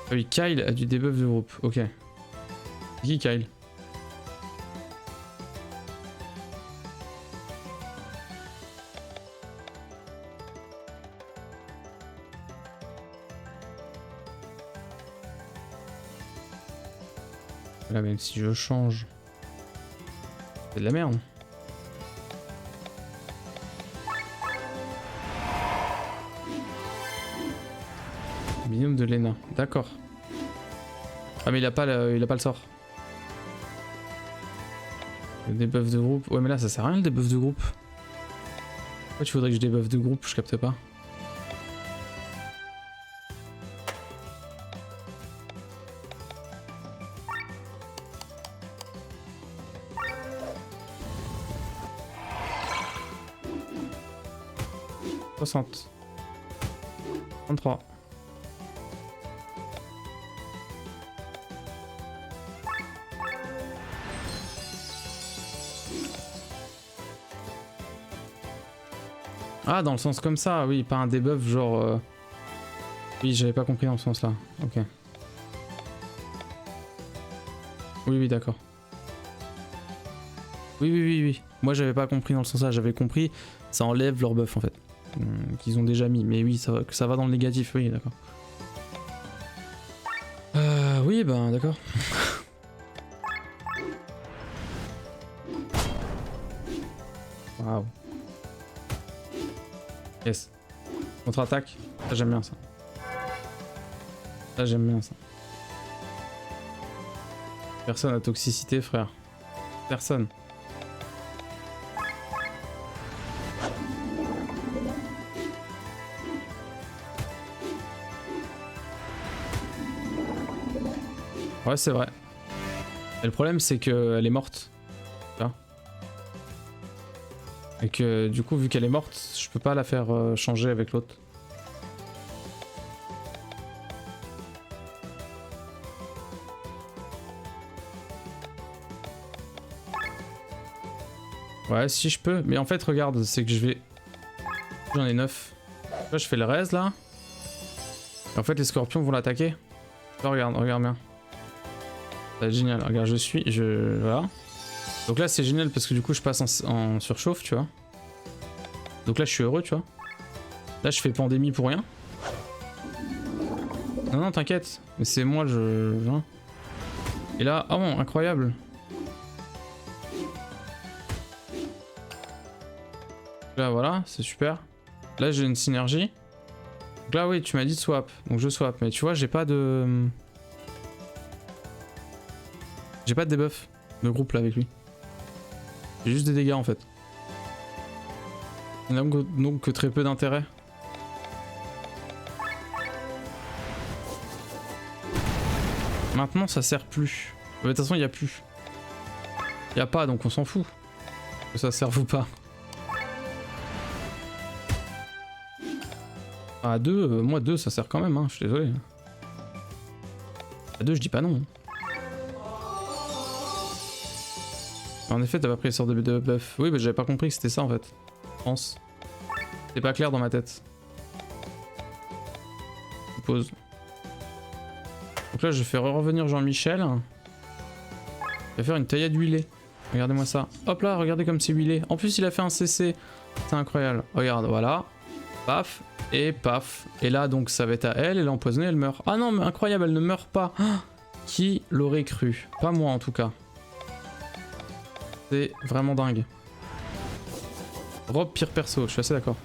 Ah oui, Kyle a du debuff de groupe, ok. C'est qui Kyle? Là, même si je change, c'est de la merde. Binôme de Lena, d'accord. Ah mais il a pas le sort. Le debuff de groupe. Ouais mais là ça sert à rien le debuff de groupe. Pourquoi tu voudrais que je debuff de groupe? Je capte pas. « 60. 33. Ah, dans le sens comme ça, oui, pas un debuff genre... Oui, j'avais pas compris dans ce sens-là. Ok. Oui, oui, d'accord. Oui, oui, oui, oui. Moi, j'avais pas compris dans le sens-là. J'avais compris, ça enlève leur buff, en fait. Qu'ils ont déjà mis. Mais oui, ça va dans le négatif, oui, d'accord. Oui, ben, d'accord. Waouh. Yes. Contre-attaque. Ça, j'aime bien ça. Ça, j'aime bien ça. Personne à toxicité, frère. Personne. Ouais, c'est vrai. Et le problème, c'est qu'elle est morte. Là. Et que du coup, vu qu'elle est morte, je peux pas la faire changer avec l'autre. Ouais, si je peux. Mais en fait, regarde, c'est que je vais... J'en ai 9. Là, je fais le raise, là. Et en fait, les scorpions vont l'attaquer. Regarde, regarde bien. C'est génial. Regarde, voilà. Donc là c'est génial parce que du coup je passe en surchauffe, tu vois. Donc là je suis heureux, tu vois. Là je fais pandémie pour rien. Non non t'inquiète, mais c'est moi hein. Et là, oh bon, incroyable. Là voilà, c'est super. Là j'ai une synergie. Donc là oui, tu m'as dit de swap, donc je swap. Mais tu vois, j'ai pas de... J'ai pas de debuff de groupe là avec lui. J'ai juste des dégâts en fait. Il n'a donc que très peu d'intérêt. Maintenant ça sert plus. De toute façon il n'y a plus. Il n'y a pas donc on s'en fout. Que ça serve ou pas. À 2, moi 2 ça sert quand même, hein, je suis désolé. À 2 je dis pas non. En effet t'as pas pris les sorts de buff. Oui mais j'avais pas compris que c'était ça en fait. Je pense. C'est pas clair dans ma tête. Je pose. Donc là je fais revenir Jean-Michel. Il va faire une taillade huilée. Regardez-moi ça. Hop là, regardez comme c'est huilé. En plus il a fait un CC. C'est incroyable. Regarde, voilà. Paf. Et paf. Et là donc ça va être à elle. Elle est empoisonnée, elle meurt. Ah non mais incroyable, elle ne meurt pas. Ah, qui l'aurait cru? Pas moi en tout cas. C'est vraiment dingue. Rob pire perso, je suis assez d'accord.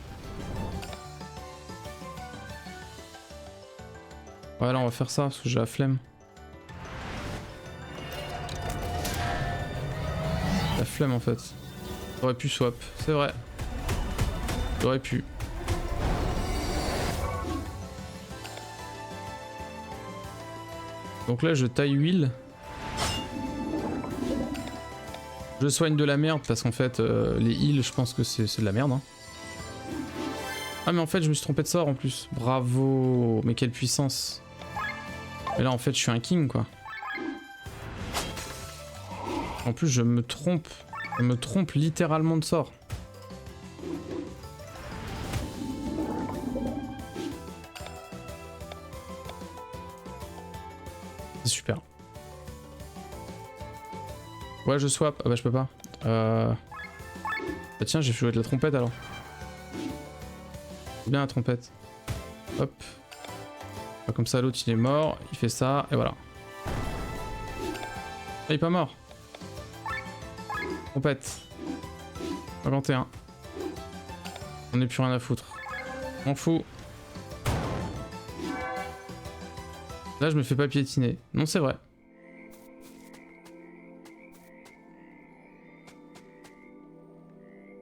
Ouais là on va faire ça parce que j'ai la flemme. La flemme en fait. J'aurais pu swap, c'est vrai. J'aurais pu. Donc là je taille huile. Je soigne de la merde parce qu'en fait les heals je pense que c'est de la merde. Hein. Ah mais en fait je me suis trompé de sort en plus. Bravo. Mais quelle puissance. Et là en fait je suis un king quoi. En plus je me trompe. Je me trompe littéralement de sort. C'est super. Ouais je swap. Ah bah je peux pas. Bah tiens j'ai fait jouer de la trompette alors. C'est bien la trompette. Hop. Comme ça l'autre il est mort. Il fait ça et voilà. Ah, il est pas mort. Trompette. 51. On n'est plus rien à foutre. On fout. Là je me fais pas piétiner. Non c'est vrai.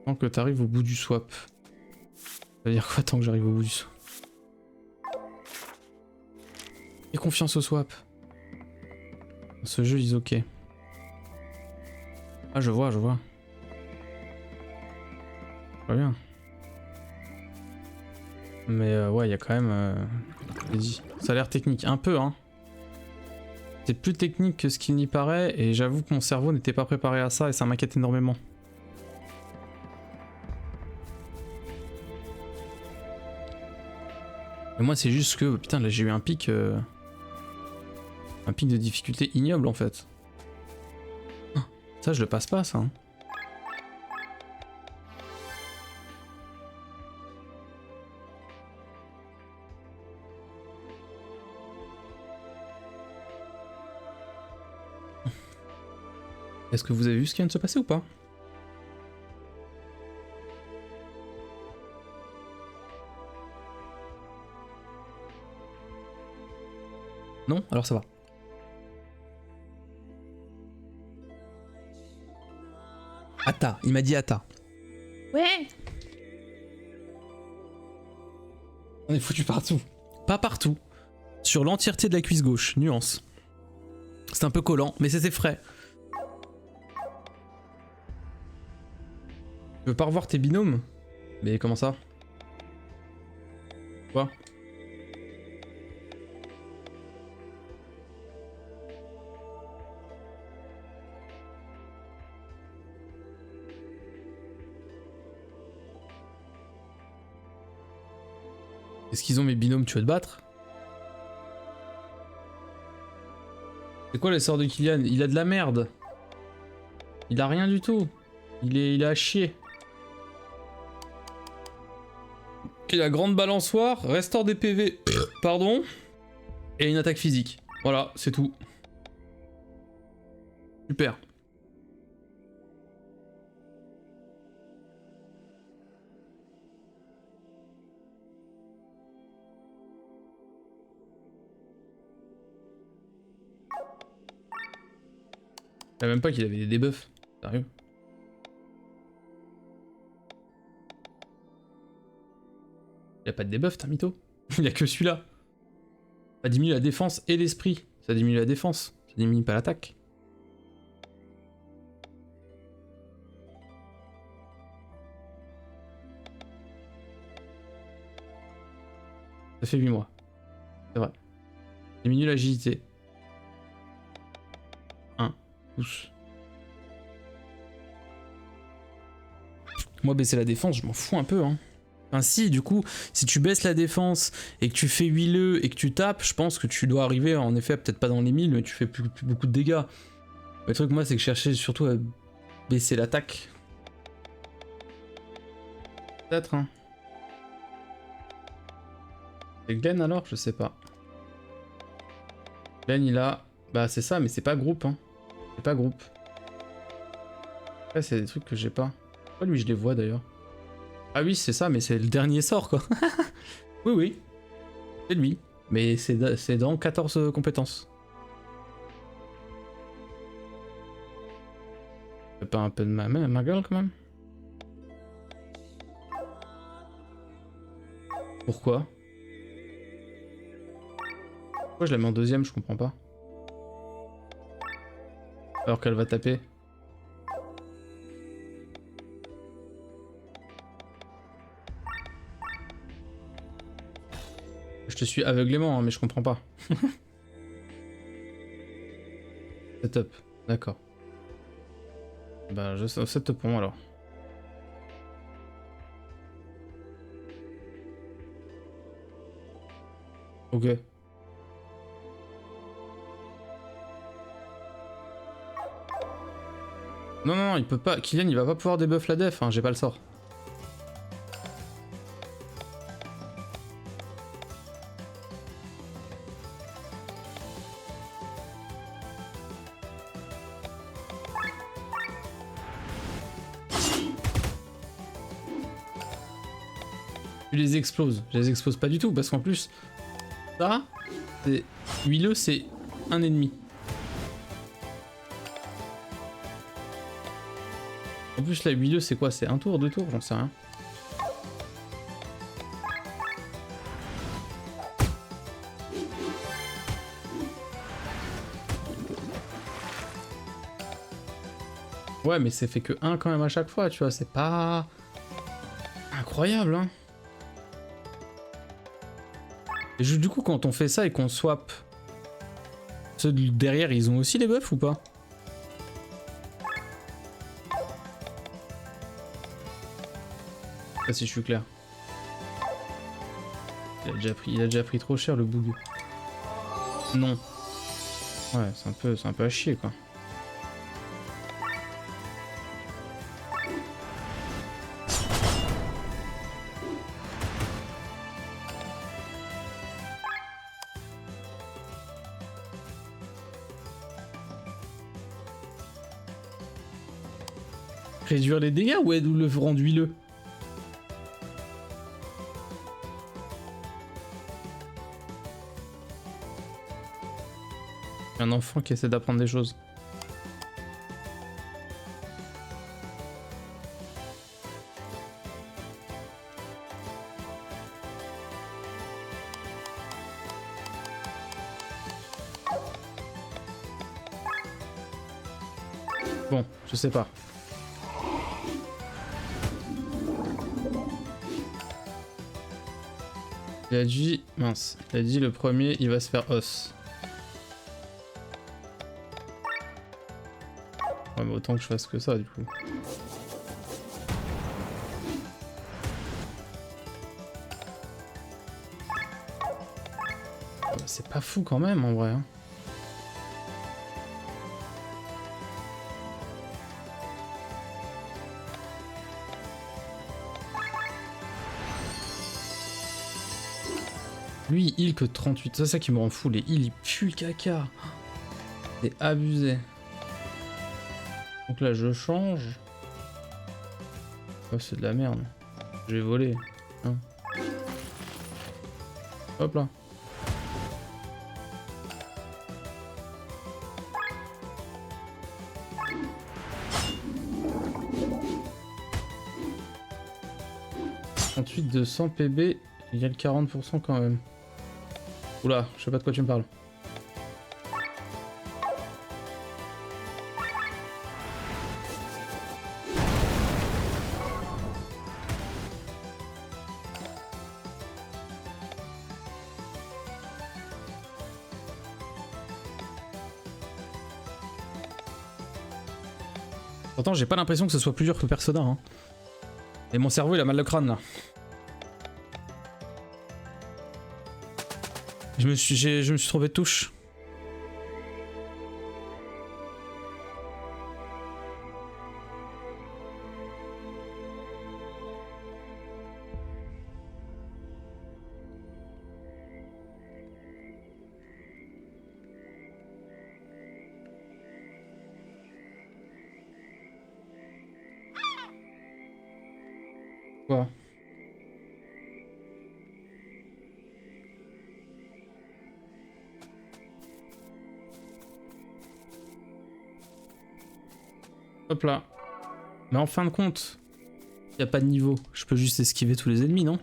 Tant que t'arrives au bout du swap. Ça veut dire quoi tant que j'arrive au bout du swap? Et confiance au swap. Ce jeu il est ok. Ah je vois, je vois. Pas bien. Mais ouais il y a quand même... Ça a l'air technique, un peu hein. C'est plus technique que ce qu'il n'y paraît et j'avoue que mon cerveau n'était pas préparé à ça et ça m'inquiète énormément. Et moi c'est juste que, putain là j'ai eu un pic... Un pic de difficulté ignoble en fait. Ça je le passe pas ça. Hein. Est-ce que vous avez vu ce qui vient de se passer ou pas? Non? Alors ça va. Atta, il m'a dit Atta. Ouais. On est foutu partout. Pas partout. Sur l'entièreté de la cuisse gauche, nuance. C'est un peu collant, mais c'était frais. Tu veux pas revoir tes binômes? Mais comment ça? Quoi? Est-ce qu'ils ont mes binômes? Tu veux te battre? C'est quoi les sorts de Kylian? Il a de la merde. Il a rien du tout. Il est à chier. Il a grande balançoire, restaure des PV, pardon, et une attaque physique. Voilà, c'est tout. Super. Je savais même pas qu'il avait des debuffs. Sérieux. Il a pas de debuff, t'as mytho. Il a que celui-là. Ça diminue la défense et l'esprit. Ça diminue la défense. Ça diminue pas l'attaque. Ça fait 8 mois. C'est vrai. Diminue l'agilité. 1. Pouce. Moi, baisser la défense, je m'en fous un peu, hein. Enfin si, du coup, si tu baisses la défense et que tu fais huileux et que tu tapes, je pense que tu dois arriver, en effet, peut-être pas dans les 1000, mais tu fais plus beaucoup de dégâts. Le truc, moi, c'est que je cherchais surtout à baisser l'attaque. Peut-être, hein. C'est Glenn alors? Je sais pas. Glenn, il a... Bah c'est ça, mais c'est pas groupe, hein. C'est pas groupe. Après, c'est des trucs que j'ai pas. Pourquoi lui, je les vois d'ailleurs? Ah oui, c'est ça, mais c'est le dernier sort, quoi. Oui, oui. C'est lui. Mais c'est dans 14 compétences. C'est pas un peu de ma gueule, quand même? Pourquoi? Pourquoi je la mets en deuxième, je comprends pas. Alors qu'elle va taper. Je te suis aveuglément, hein, mais je comprends pas. Setup, d'accord. Bah, je setup pour moi alors. Ok. Non, non, non, il peut pas. Kylian, il va pas pouvoir debuff la def, hein, j'ai pas le sort. Tu les exploses. Je les explose pas du tout, parce qu'en plus, ça, c'est huileux, c'est un ennemi. En plus, là, huileux, c'est quoi? C'est un tour, 2 tours? J'en sais rien. Ouais, mais c'est fait que 1 quand même à chaque fois, tu vois, c'est pas... incroyable, hein. Et du coup, quand on fait ça et qu'on swap, ceux derrière, ils ont aussi les buffs ou pas? Je sais pas si je suis clair. Il a déjà pris trop cher le boug. Non. Ouais, c'est un peu à chier quoi. Réduire les dégâts ou le rendre huileux? Un enfant qui essaie d'apprendre des choses. Bon, je sais pas. Il a dit... mince. Il a dit le premier, il va se faire os. Ouais, mais autant que je fasse que ça, du coup. C'est pas fou quand même, en vrai. Hein. Lui, il heal que 38. C'est ça qui me rend fou. Les heals, ils puent le caca. C'est abusé. Donc là, je change. Oh, c'est de la merde. Je vais voler. Hein. Hop là. De 100 PB, il y a le 40% quand même. Oula, je sais pas de quoi tu me parles. Pourtant, j'ai pas l'impression que ce soit plus dur que Persona. Hein. Et mon cerveau, il a mal le crâne là. Je me suis trompé de touche. Quoi ? Hop là. Mais en fin de compte, il n'y a pas de niveau. Je peux juste esquiver tous les ennemis, non?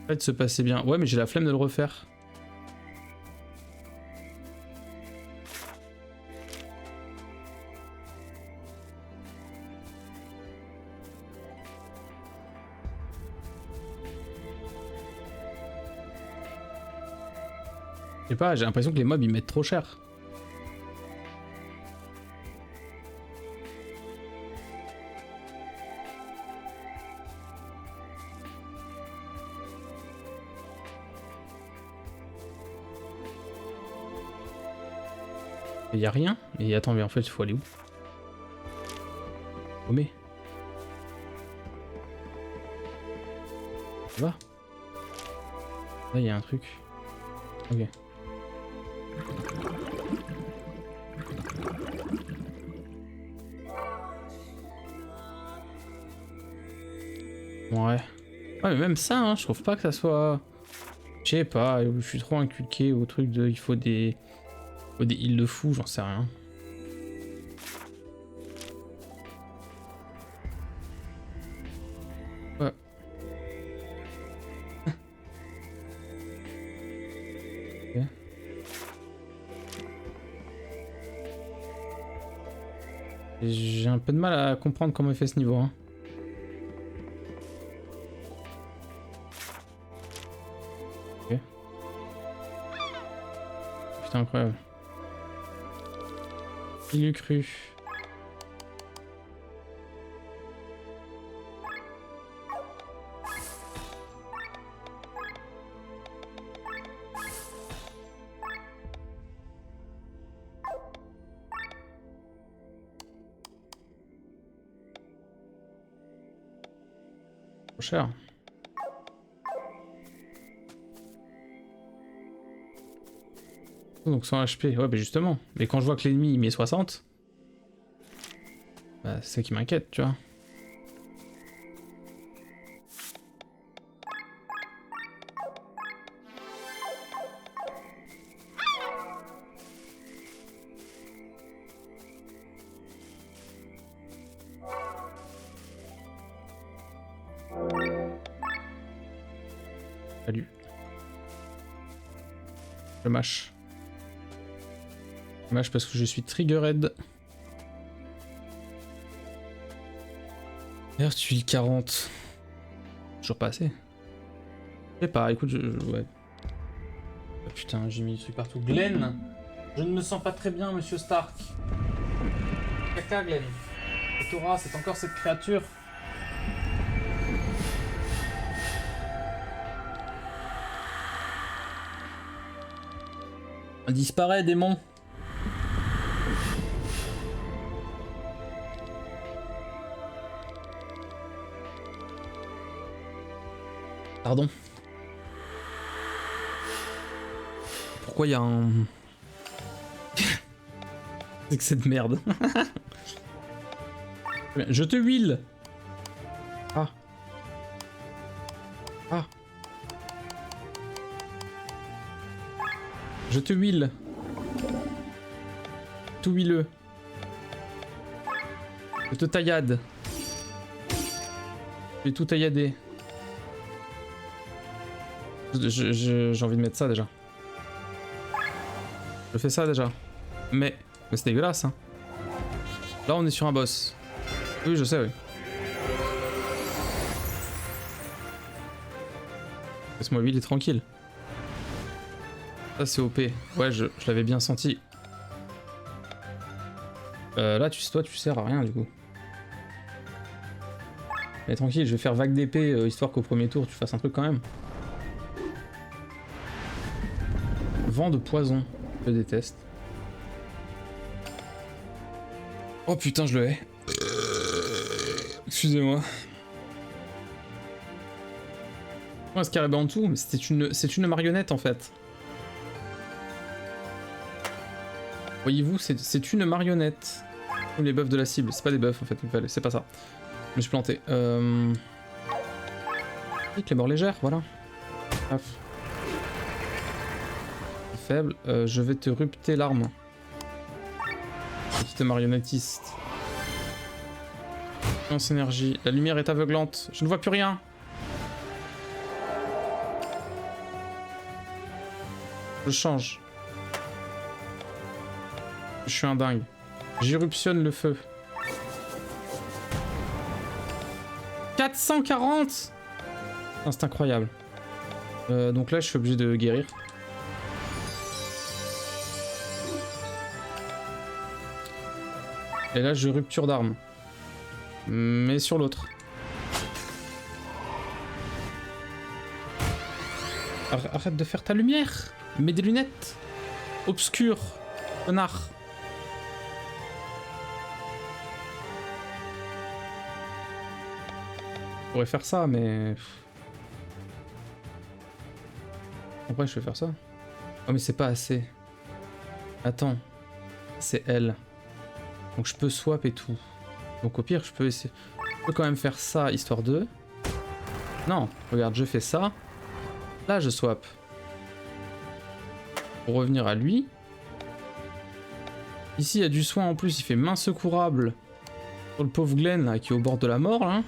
Ça va se passer bien. Ouais, mais j'ai la flemme de le refaire. Je sais pas, j'ai l'impression que les mobs ils mettent trop cher. Il y a rien. Et attends, mais en fait, il faut aller où? Oh mais. Ça va? Là, il y a un truc. Ok. Ouais. Ouais, mais même ça, hein, je trouve pas que ça soit... Je sais pas, je suis trop inculqué au truc de... Il faut des heals de fou, j'en sais rien. Ouais. Okay. J'ai un peu de mal à comprendre comment il fait ce niveau, hein. Ok. Putain, incroyable. Il eût cru. Trop cher. Donc 100 HP, ouais bah justement. Mais quand je vois que l'ennemi il met 60, bah c'est ça qui m'inquiète, tu vois. Salut. Je mâche. Je mâche parce que je suis triggered. D'ailleurs, tu vis 40. Toujours pas assez. Je sais pas, écoute, ouais. Oh, putain, j'ai mis le truc partout. Glenn, je ne me sens pas très bien, monsieur Stark. Caca, Glenn. Et Tora, c'est encore cette créature. Disparaît, démon. Pardon. Pourquoi il y a un... C'est que c'est de merde. Je te huile. Ah. Ah. Je te huile. Tout huileux. Je te taillade. Je vais tout taillader. J'ai envie de mettre ça déjà. Je fais ça déjà. Mais c'est dégueulasse, hein. Là, on est sur un boss. Oui, je sais, oui. Laisse-moi huiler tranquille. Ça, c'est OP. Ouais, je l'avais bien senti. Là, toi, tu sers à rien, du coup. Mais tranquille, je vais faire vague d'épée, histoire qu'au premier tour, tu fasses un truc quand même. Vent de poison. Je déteste. Oh putain, je le hais. Excusez-moi. Ouais, ce carré en dessous, mais c'est une marionnette en fait. Voyez-vous, c'est une marionnette. Comme les buffs de la cible. C'est pas des buffs en fait, c'est pas ça. Je me suis planté. Les morts légères, voilà. Hop. Faible. Je vais te rupter l'arme. Petite marionnettiste. Énergie. La lumière est aveuglante. Je ne vois plus rien. Je change. Je suis un dingue. J'éruptionne le feu. 440. Ah, c'est incroyable. Donc là, je suis obligé de guérir. Et là, je rupture d'arme. Mais sur l'autre. Arrête de faire ta lumière. Mets des lunettes. Obscur. Connard. Je pourrais faire ça, mais... Après, je vais faire ça. Oh, mais c'est pas assez. Attends. C'est elle. Donc je peux swap et tout. Donc au pire, je peux essayer... Je peux quand même faire ça, histoire de... Non, regarde, je fais ça. Là, je swap. Pour revenir à lui. Ici, il y a du soin en plus. Il fait main secourable. Sur le pauvre Glenn, là, qui est au bord de la mort, là.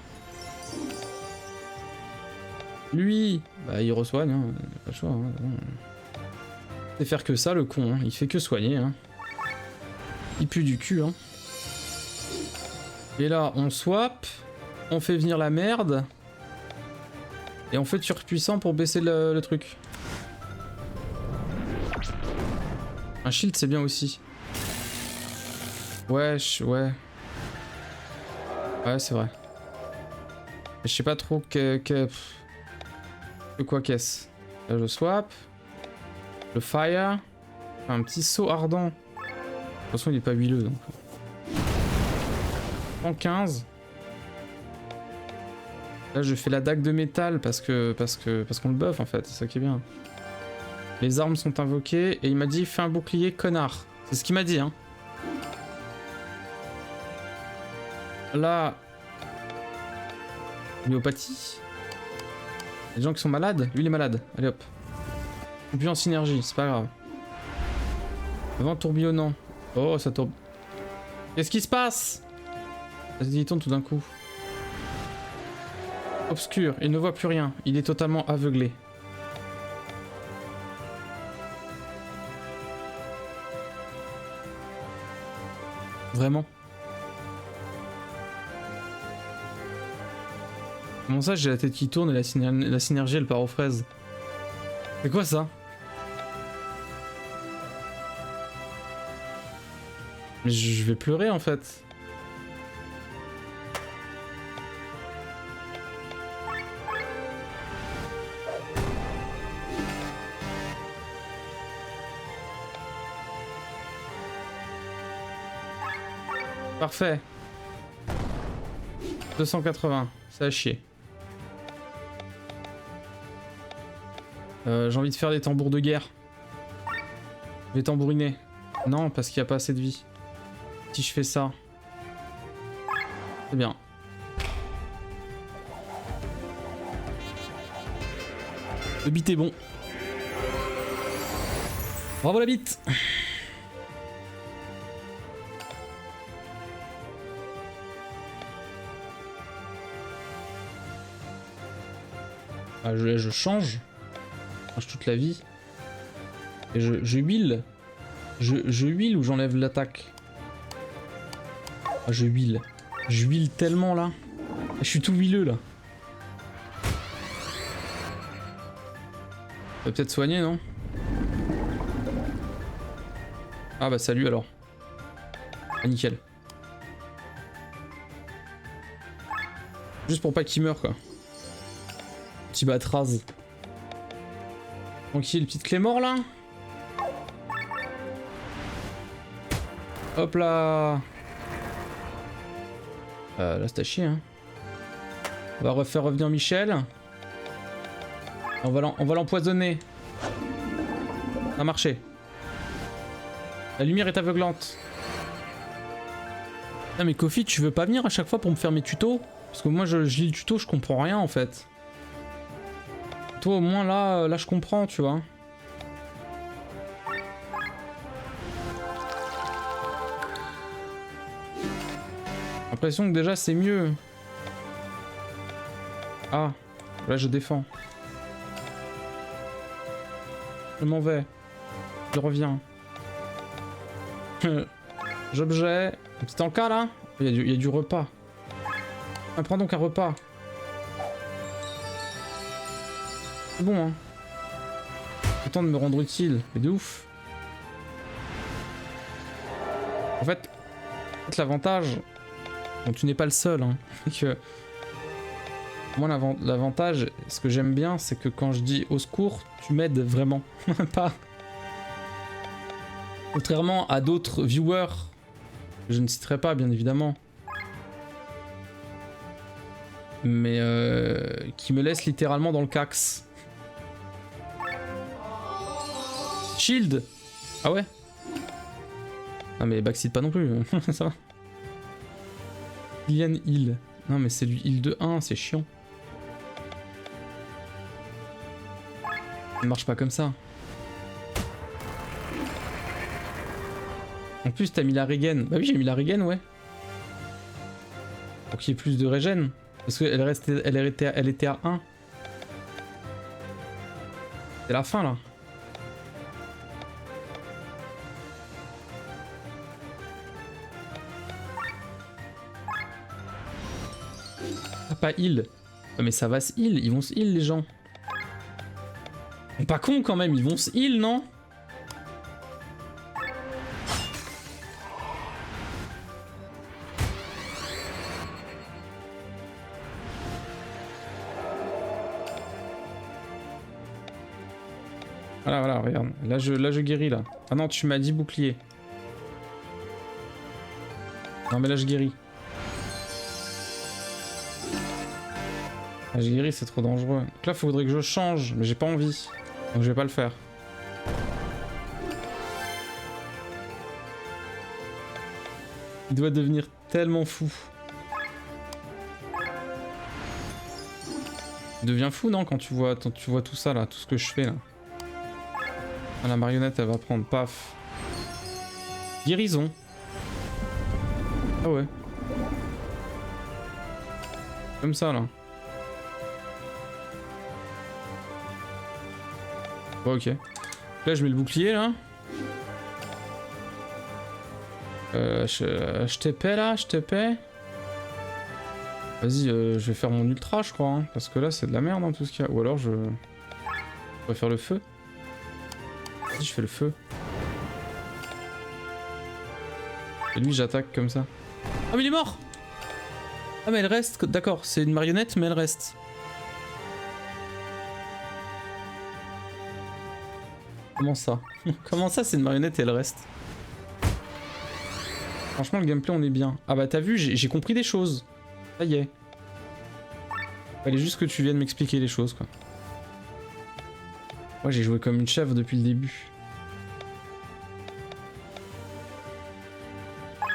Lui, bah, il resoigne, hein. Pas le choix, hein. C'est faire que ça, le con, hein. Il fait que soigner, hein. Il pue du cul, hein. Et là, on swap. On fait venir la merde. Et on fait surpuissant pour baisser le truc. Un shield, c'est bien aussi. Ouais, ouais. Ouais, c'est vrai. Je sais pas trop que quoi qu'est-ce. Là, je swap. Le fire. Un petit saut ardent. De toute façon, il est pas huileux, donc... En 15. Là, je fais la dague de métal parce qu'on le buff, en fait. C'est ça qui est bien. Les armes sont invoquées. Et il m'a dit, fais un bouclier, connard. C'est ce qu'il m'a dit, hein. Là... Homéopathie. Les gens qui sont malades. Lui, il est malade. Allez, hop. Et puis en synergie, c'est pas grave. Vent tourbillonnant. Oh, ça tourne. Qu'est-ce qui se passe? Vas-y, il tourne tout d'un coup. Obscur, il ne voit plus rien. Il est totalement aveuglé. Vraiment? Comment ça, j'ai la tête qui tourne et la synergie, elle part aux fraises? C'est quoi ça? Mais je vais pleurer en fait. Parfait. 280, ça a chier. J'ai envie de faire des tambours de guerre. Je vais tambouriner. Non, parce qu'il n'y a pas assez de vie. Si je fais ça... C'est bien. Le beat est bon. Bravo la bite. Ah, je change toute la vie. Et je huile. Je huile ou j'enlève l'attaque. Ah, je huile. Je huile tellement là. Je suis tout huileux là. On va peut-être soigner, non? Ah bah salut alors. Ah, nickel. Juste pour pas qu'il meure quoi. Petit batraz. Tranquille, petite clé mort là. Hop là. Là c'est à chier hein. On va refaire revenir Michel. On va l'empoisonner. Ça a marché. La lumière est aveuglante. Ah mais Kofi, tu veux pas venir à chaque fois pour me faire mes tutos? Parce que moi je lis le tuto, je comprends rien en fait. Toi au moins là je comprends, tu vois. L'impression que déjà c'est mieux. Ah, là je défends. Je m'en vais. Je reviens. J'objet. Un petit encas là. Il y a du repas. Ah, prends donc un repas. C'est bon hein. Le temps de me rendre utile. Mais de ouf. En fait l'avantage... Bon, tu n'es pas le seul hein. Que... Moi l'avantage, ce que j'aime bien, c'est que quand je dis au secours, tu m'aides vraiment. Pas... Contrairement à d'autres viewers, que je ne citerai pas bien évidemment, mais qui me laissent littéralement dans le cax. Shield. Ah ouais. Ah mais backseat pas non plus, ça va. Lilian heal. Non mais c'est du heal de 1, c'est chiant. Ça ne marche pas comme ça. En plus t'as mis la regen. Bah oui j'ai mis la regen ouais. Pour qu'il y ait plus de regen. Parce qu'elle était à 1. C'est la fin là. Ah pas heal. Mais ça va se heal, ils vont se heal les gens. Ils sont pas cons quand même, ils vont se heal non? Voilà, regarde. Là je guéris là. Ah non, tu m'as dit bouclier. Non mais là je guéris. Là je guéris, c'est trop dangereux. Donc là faudrait que je change, mais j'ai pas envie. Donc je vais pas le faire. Il doit devenir tellement fou. Il devient fou non quand tu vois tout ça là, tout ce que je fais là. Ah, la marionnette elle va prendre, paf. Guérison. Ah ouais. Comme ça là. Bon, ok. Là je mets le bouclier là. Je TP là, je TP. Vas-y, je vais faire mon ultra je crois. Hein, parce que là c'est de la merde hein, tout ce qu'il y a. Ou alors je vais faire le feu. Vas-y, je fais le feu. Et lui j'attaque comme ça. Ah mais il est mort. Ah mais elle reste, d'accord, c'est une marionnette mais elle reste. Comment ça? Comment ça c'est une marionnette et elle reste? Franchement, le gameplay, on est bien. Ah bah t'as vu, j'ai compris des choses. Ça y est. Fallait juste que tu viennes m'expliquer les choses, quoi. Moi, j'ai joué comme une chèvre depuis le début.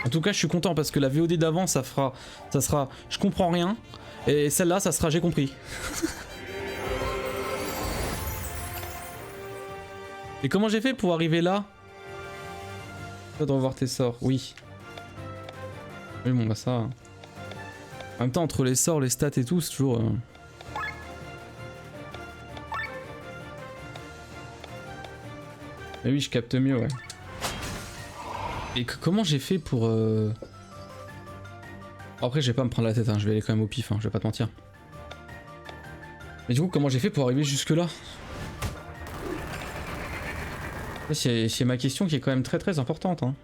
En tout cas, je suis content parce que la VOD d'avant, ça sera je comprends rien. Et celle-là, ça sera j'ai compris. Et comment j'ai fait pour arriver là? Tu dois revoir tes sorts, oui. Oui, bon, bah ça. En même temps, entre les sorts, les stats et tout, c'est toujours. Mais oui, je capte mieux, ouais. Et comment j'ai fait pour... Après, je vais pas me prendre la tête, hein, je vais aller quand même au pif, hein, je vais pas te mentir. Mais du coup, comment j'ai fait pour arriver jusque là? C'est ma question qui est quand même très très importante. Hein.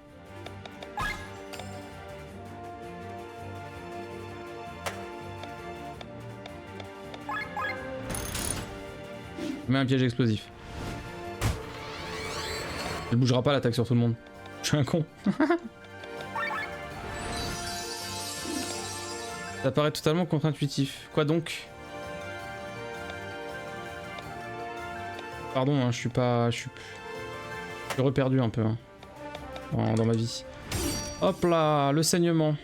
Je mets un piège explosif. Elle bougera pas l'attaque sur tout le monde. Je suis un con. Ça paraît totalement contre-intuitif. Quoi donc? Pardon, hein, je suis reperdu un peu hein, dans ma vie. Hop là, le saignement.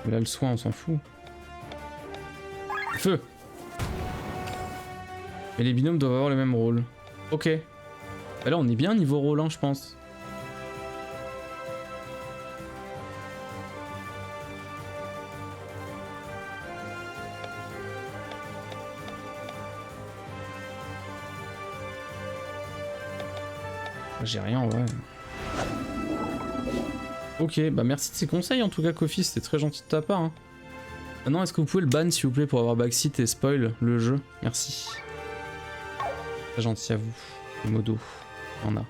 Mais là, le soin, on s'en fout. Feu. Mais les binômes doivent avoir le même rôle. Ok. Bah là, on est bien niveau rôle, hein, je pense. J'ai rien, ouais. Ok, bah merci de ces conseils en tout cas, Kofi, c'était très gentil de ta part. Hein. Maintenant, est-ce que vous pouvez le ban s'il vous plaît pour avoir backseat et spoil le jeu? Merci. Très gentil à vous, les modos. On a.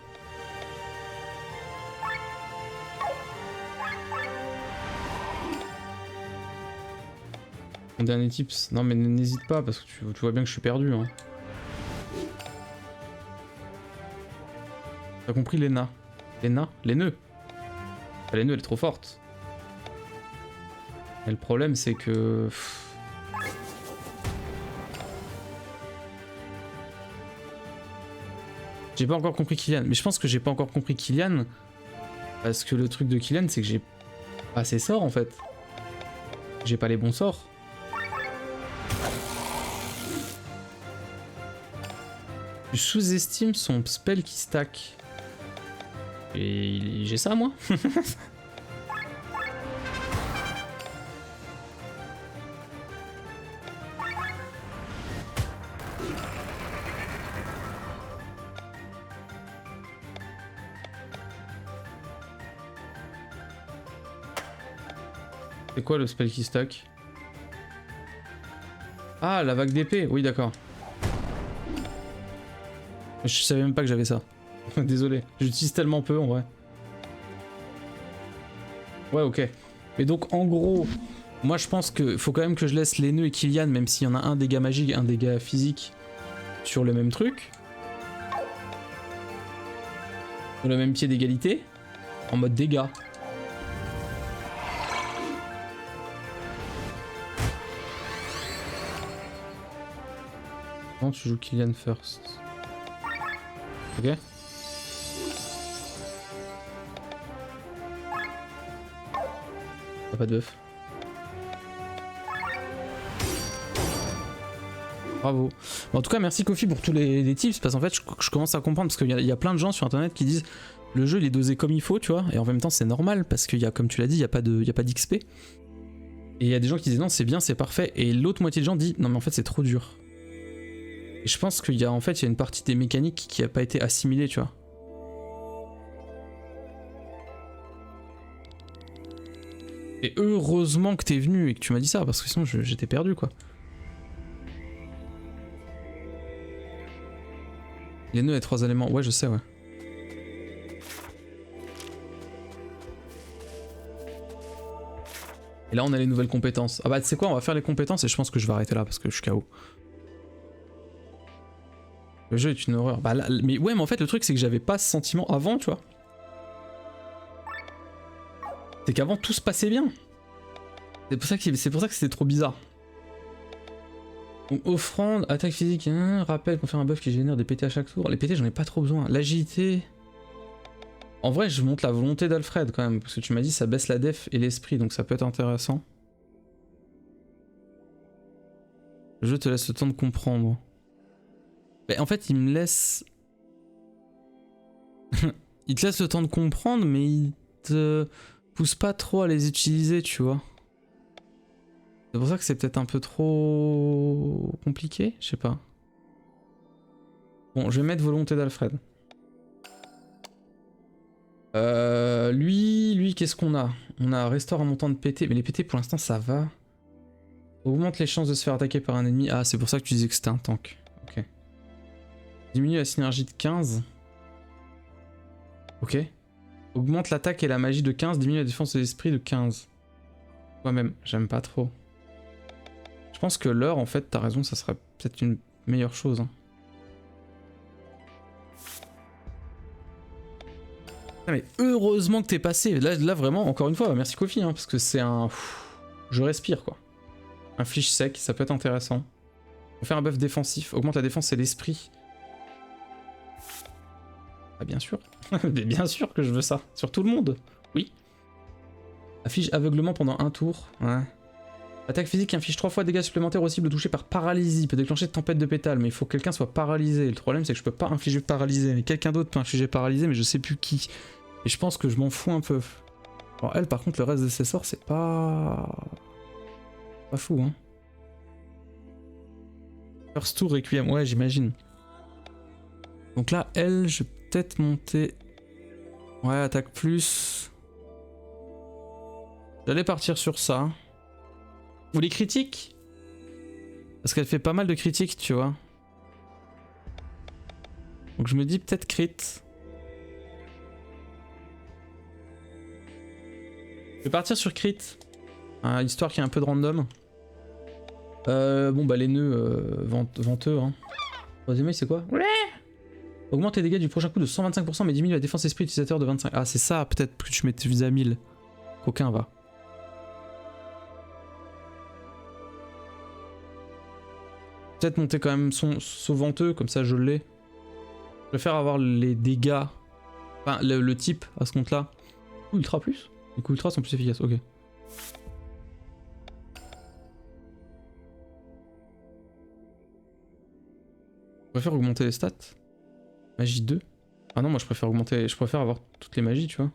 Mon dernier tips. Non mais n'hésite pas parce que tu vois bien que je suis perdu. Hein. T'as compris Lena? Lena? Les nœuds. Les nœuds, elle est trop forte. Et le problème c'est que... J'ai pas encore compris Kylian. Mais je pense que j'ai pas encore compris Kylian. Parce que le truc de Kylian c'est que j'ai pas ses sorts en fait. J'ai pas les bons sorts. Tu sous-estimes son spell qui stack. Et j'ai ça moi. C'est quoi le spell qui stack? Ah, la vague d'épée, oui d'accord. Je savais même pas que j'avais ça. Désolé, j'utilise tellement peu en vrai. Ouais, ok. Mais donc en gros, moi je pense que faut quand même que je laisse les nœuds et Kylian, même s'il y en a un dégât magique, un dégât physique, sur le même truc. Sur le même pied d'égalité. En mode dégâts. Comment tu joues Kylian first? Ok. Pas de bœuf. Bravo. Bon, en tout cas, merci Kofi pour tous les tips, parce qu'en fait, je commence à comprendre, parce qu'il y a plein de gens sur internet qui disent le jeu il est dosé comme il faut, tu vois, et en même temps c'est normal, parce qu'il y a, comme tu l'as dit, il n'y a pas d'XP. Et il y a des gens qui disent non, c'est bien, c'est parfait, et l'autre moitié de gens dit non, mais en fait c'est trop dur. Et je pense qu'il y a en fait, il y a une partie des mécaniques qui n'a pas été assimilée, tu vois. Et heureusement que t'es venu et que tu m'as dit ça, parce que sinon j'étais perdu quoi. Les nœuds et 3 éléments, ouais je sais ouais. Et là on a les nouvelles compétences. Ah bah tu sais quoi, on va faire les compétences et je pense que je vais arrêter là parce que je suis KO. Le jeu est une horreur. Bah là, mais ouais, mais en fait, le truc, c'est que j'avais pas ce sentiment avant, tu vois. C'est qu'avant, tout se passait bien. C'est pour ça que c'était trop bizarre. Donc, offrande, attaque physique, rappel qu'on fait un buff qui génère des PT à chaque tour. Les PT, j'en ai pas trop besoin. L'agilité. En vrai, je monte la volonté d'Alfred quand même, parce que tu m'as dit ça baisse la def et l'esprit, donc ça peut être intéressant. Le jeu te laisse le temps de comprendre. Mais en fait, il me laisse... il te laisse le temps de comprendre, mais il te pousse pas trop à les utiliser, tu vois. C'est pour ça que c'est peut-être un peu trop compliqué, je sais pas. Bon, je vais mettre volonté d'Alfred. Lui, qu'est-ce qu'on a? On a restaure un montant de PT, mais les PT pour l'instant ça va. Augmente les chances de se faire attaquer par un ennemi. Ah, c'est pour ça que tu disais que c'était un tank. Ok. Diminue la synergie de 15. Ok. Augmente l'attaque et la magie de 15, diminue la défense de l'esprit de 15. Moi-même, j'aime pas trop. Je pense que l'heure, en fait, t'as raison, ça serait peut-être une meilleure chose. Hein. Ah mais heureusement que t'es passé. Là, vraiment, encore une fois, merci Kofi, hein, parce que c'est un... Je respire, quoi. Un fliche sec, ça peut être intéressant. On fait un buff défensif, augmente la défense et l'esprit. Ah bien sûr. Mais bien sûr que je veux ça. Sur tout le monde. Oui. Affiche aveuglement pendant un tour. Ouais. Attaque physique inflige 3 fois de dégâts supplémentaires aux cibles touchées par paralysie. Peut déclencher de tempête de pétales, mais il faut que quelqu'un soit paralysé. Le problème c'est que je peux pas infliger paralysé. Mais quelqu'un d'autre peut infliger paralysé, mais je sais plus qui. Et je pense que je m'en fous un peu. Alors elle par contre le reste de ses sorts c'est pas... Pas fou hein. First tour Requiem, ouais j'imagine. Donc là elle je vais peut-être monter... Ouais attaque plus... J'allais partir sur ça. Ou les critiques? Parce qu'elle fait pas mal de critiques, tu vois. Donc je me dis peut-être crit. Je vais partir sur crit. Histoire qu'il y ait un peu de random. Bon bah les nœuds venteux. Hein. Troisième œil c'est quoi? Augmente les dégâts du prochain coup de 125% mais diminue la défense esprit utilisateur de 25. Ah c'est ça peut-être que tu mettais à 1000. Qu'aucun va. Peut-être monter quand même son venteux, comme ça je l'ai. Je préfère avoir les dégâts, enfin le type à ce compte-là. Ultra plus. Les coups ultra sont plus efficaces, ok. Je préfère augmenter les stats. Magie 2. Ah non, moi je préfère augmenter, je préfère avoir toutes les magies, tu vois.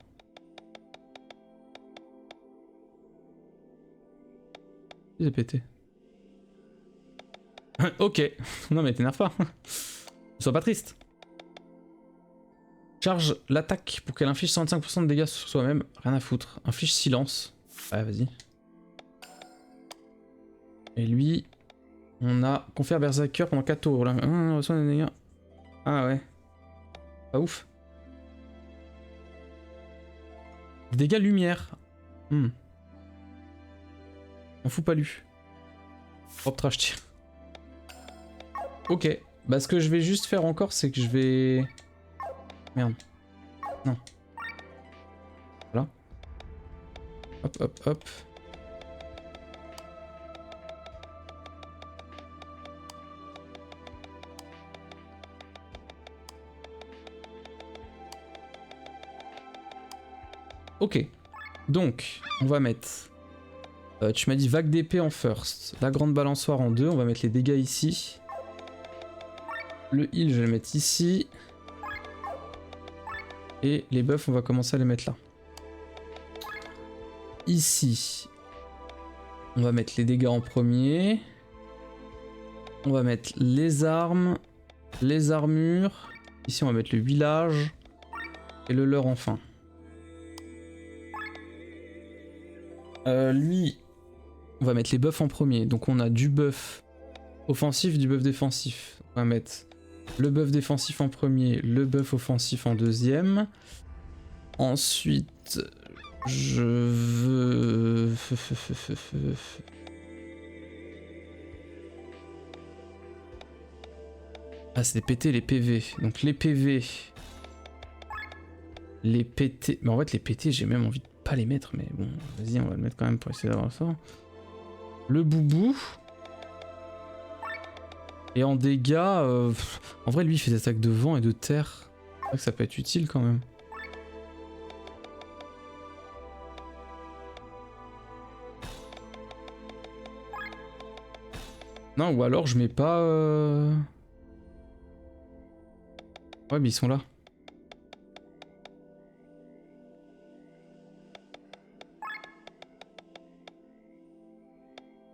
Il est pété. Ok. Non mais t'énerve pas. Sois pas triste. Charge l'attaque pour qu'elle inflige 125% de dégâts sur soi-même. Rien à foutre. Inflige silence. Ouais, vas-y. Et lui, on a confère berserker pendant 4 tours. Ah ouais. Pas ouf. Dégâts lumière. On fout pas lu. Hop, trash tir. Ok. Bah ce que je vais juste faire encore, c'est que je vais... Merde. Non. Voilà. Hop, hop, hop. Ok. Donc, on va mettre... tu m'as dit vague d'épée en first. La grande balançoire en 2. On va mettre les dégâts ici. Le heal, je vais le mettre ici. Et les buffs, on va commencer à les mettre là. Ici, on va mettre les dégâts en premier. On va mettre les armes, les armures. Ici, on va mettre le village. Et le leurre enfin. Lui, on va mettre les buffs en premier. Donc on a du buff offensif, du buff défensif. On va mettre le buff défensif en premier, le buff offensif en deuxième. Ensuite, je veux... Ah, c'est des PT, les PV. Donc les PV. Les PT. Mais en fait, les PT, j'ai même envie de pas les mettre. Mais bon, vas-y, on va le mettre quand même pour essayer d'avoir ça. Le boubou. Et en dégâts, en vrai, lui, il fait des attaques de vent et de terre. C'est vrai que ça peut être utile quand même. Non, ou alors je mets pas... Ouais, mais ils sont là.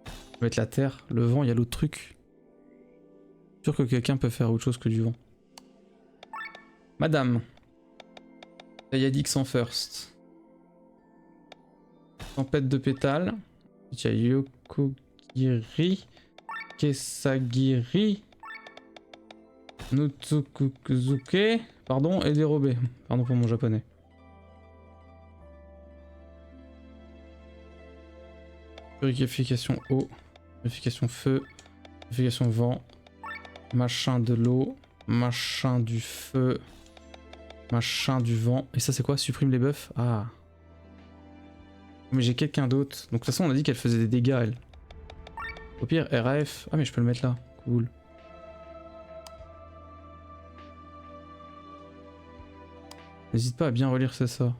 Je vais mettre la terre, le vent, il y a l'autre truc. Sûr que quelqu'un peut faire autre chose que du vent. Madame. Yadix en first. Tempête de pétales. Il y a Yokogiri. Kesagiri. Nutsukuzuke. Pardon, et dérobé. Pardon pour mon japonais. Purification eau. Purification feu. Purification vent. Machin de l'eau, machin du feu, machin du vent. Et ça c'est quoi? Supprime les buffs? Ah. Mais j'ai quelqu'un d'autre. Donc de toute façon on a dit qu'elle faisait des dégâts elle. Au pire RAF. Ah mais je peux le mettre là. Cool. N'hésite pas à bien relire c'est ça.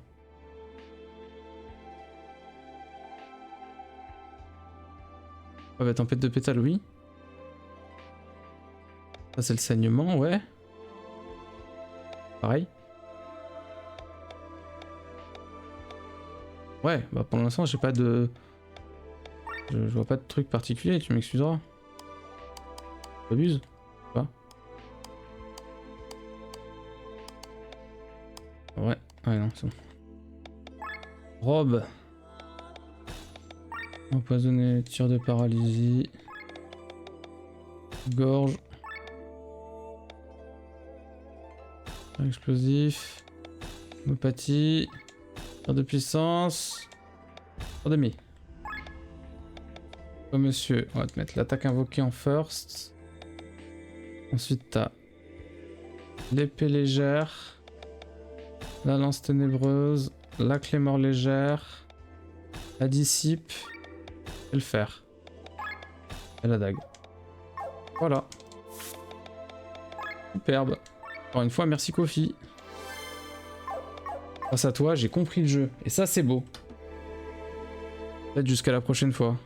Ah bah tempête de pétales oui. Ça c'est le saignement, ouais. Pareil. Ouais, bah pour l'instant j'ai pas de... Je vois pas de truc particulier, tu m'excuseras. J'abuse, pas. Ouais, non, c'est bon. Robe. Empoisonné, tir de paralysie. Gorge. Explosif. Homéopathie. Tir de puissance. Tir de mi. Oh monsieur, on va te mettre l'attaque invoquée en first. Ensuite t'as l'épée légère. La lance ténébreuse. La clé mort légère. La dissipe. Et le fer. Et la dague. Voilà. Superbe. Encore une fois, merci Kofi. Grâce à toi, j'ai compris le jeu. Et ça, c'est beau. Peut-être jusqu'à la prochaine fois.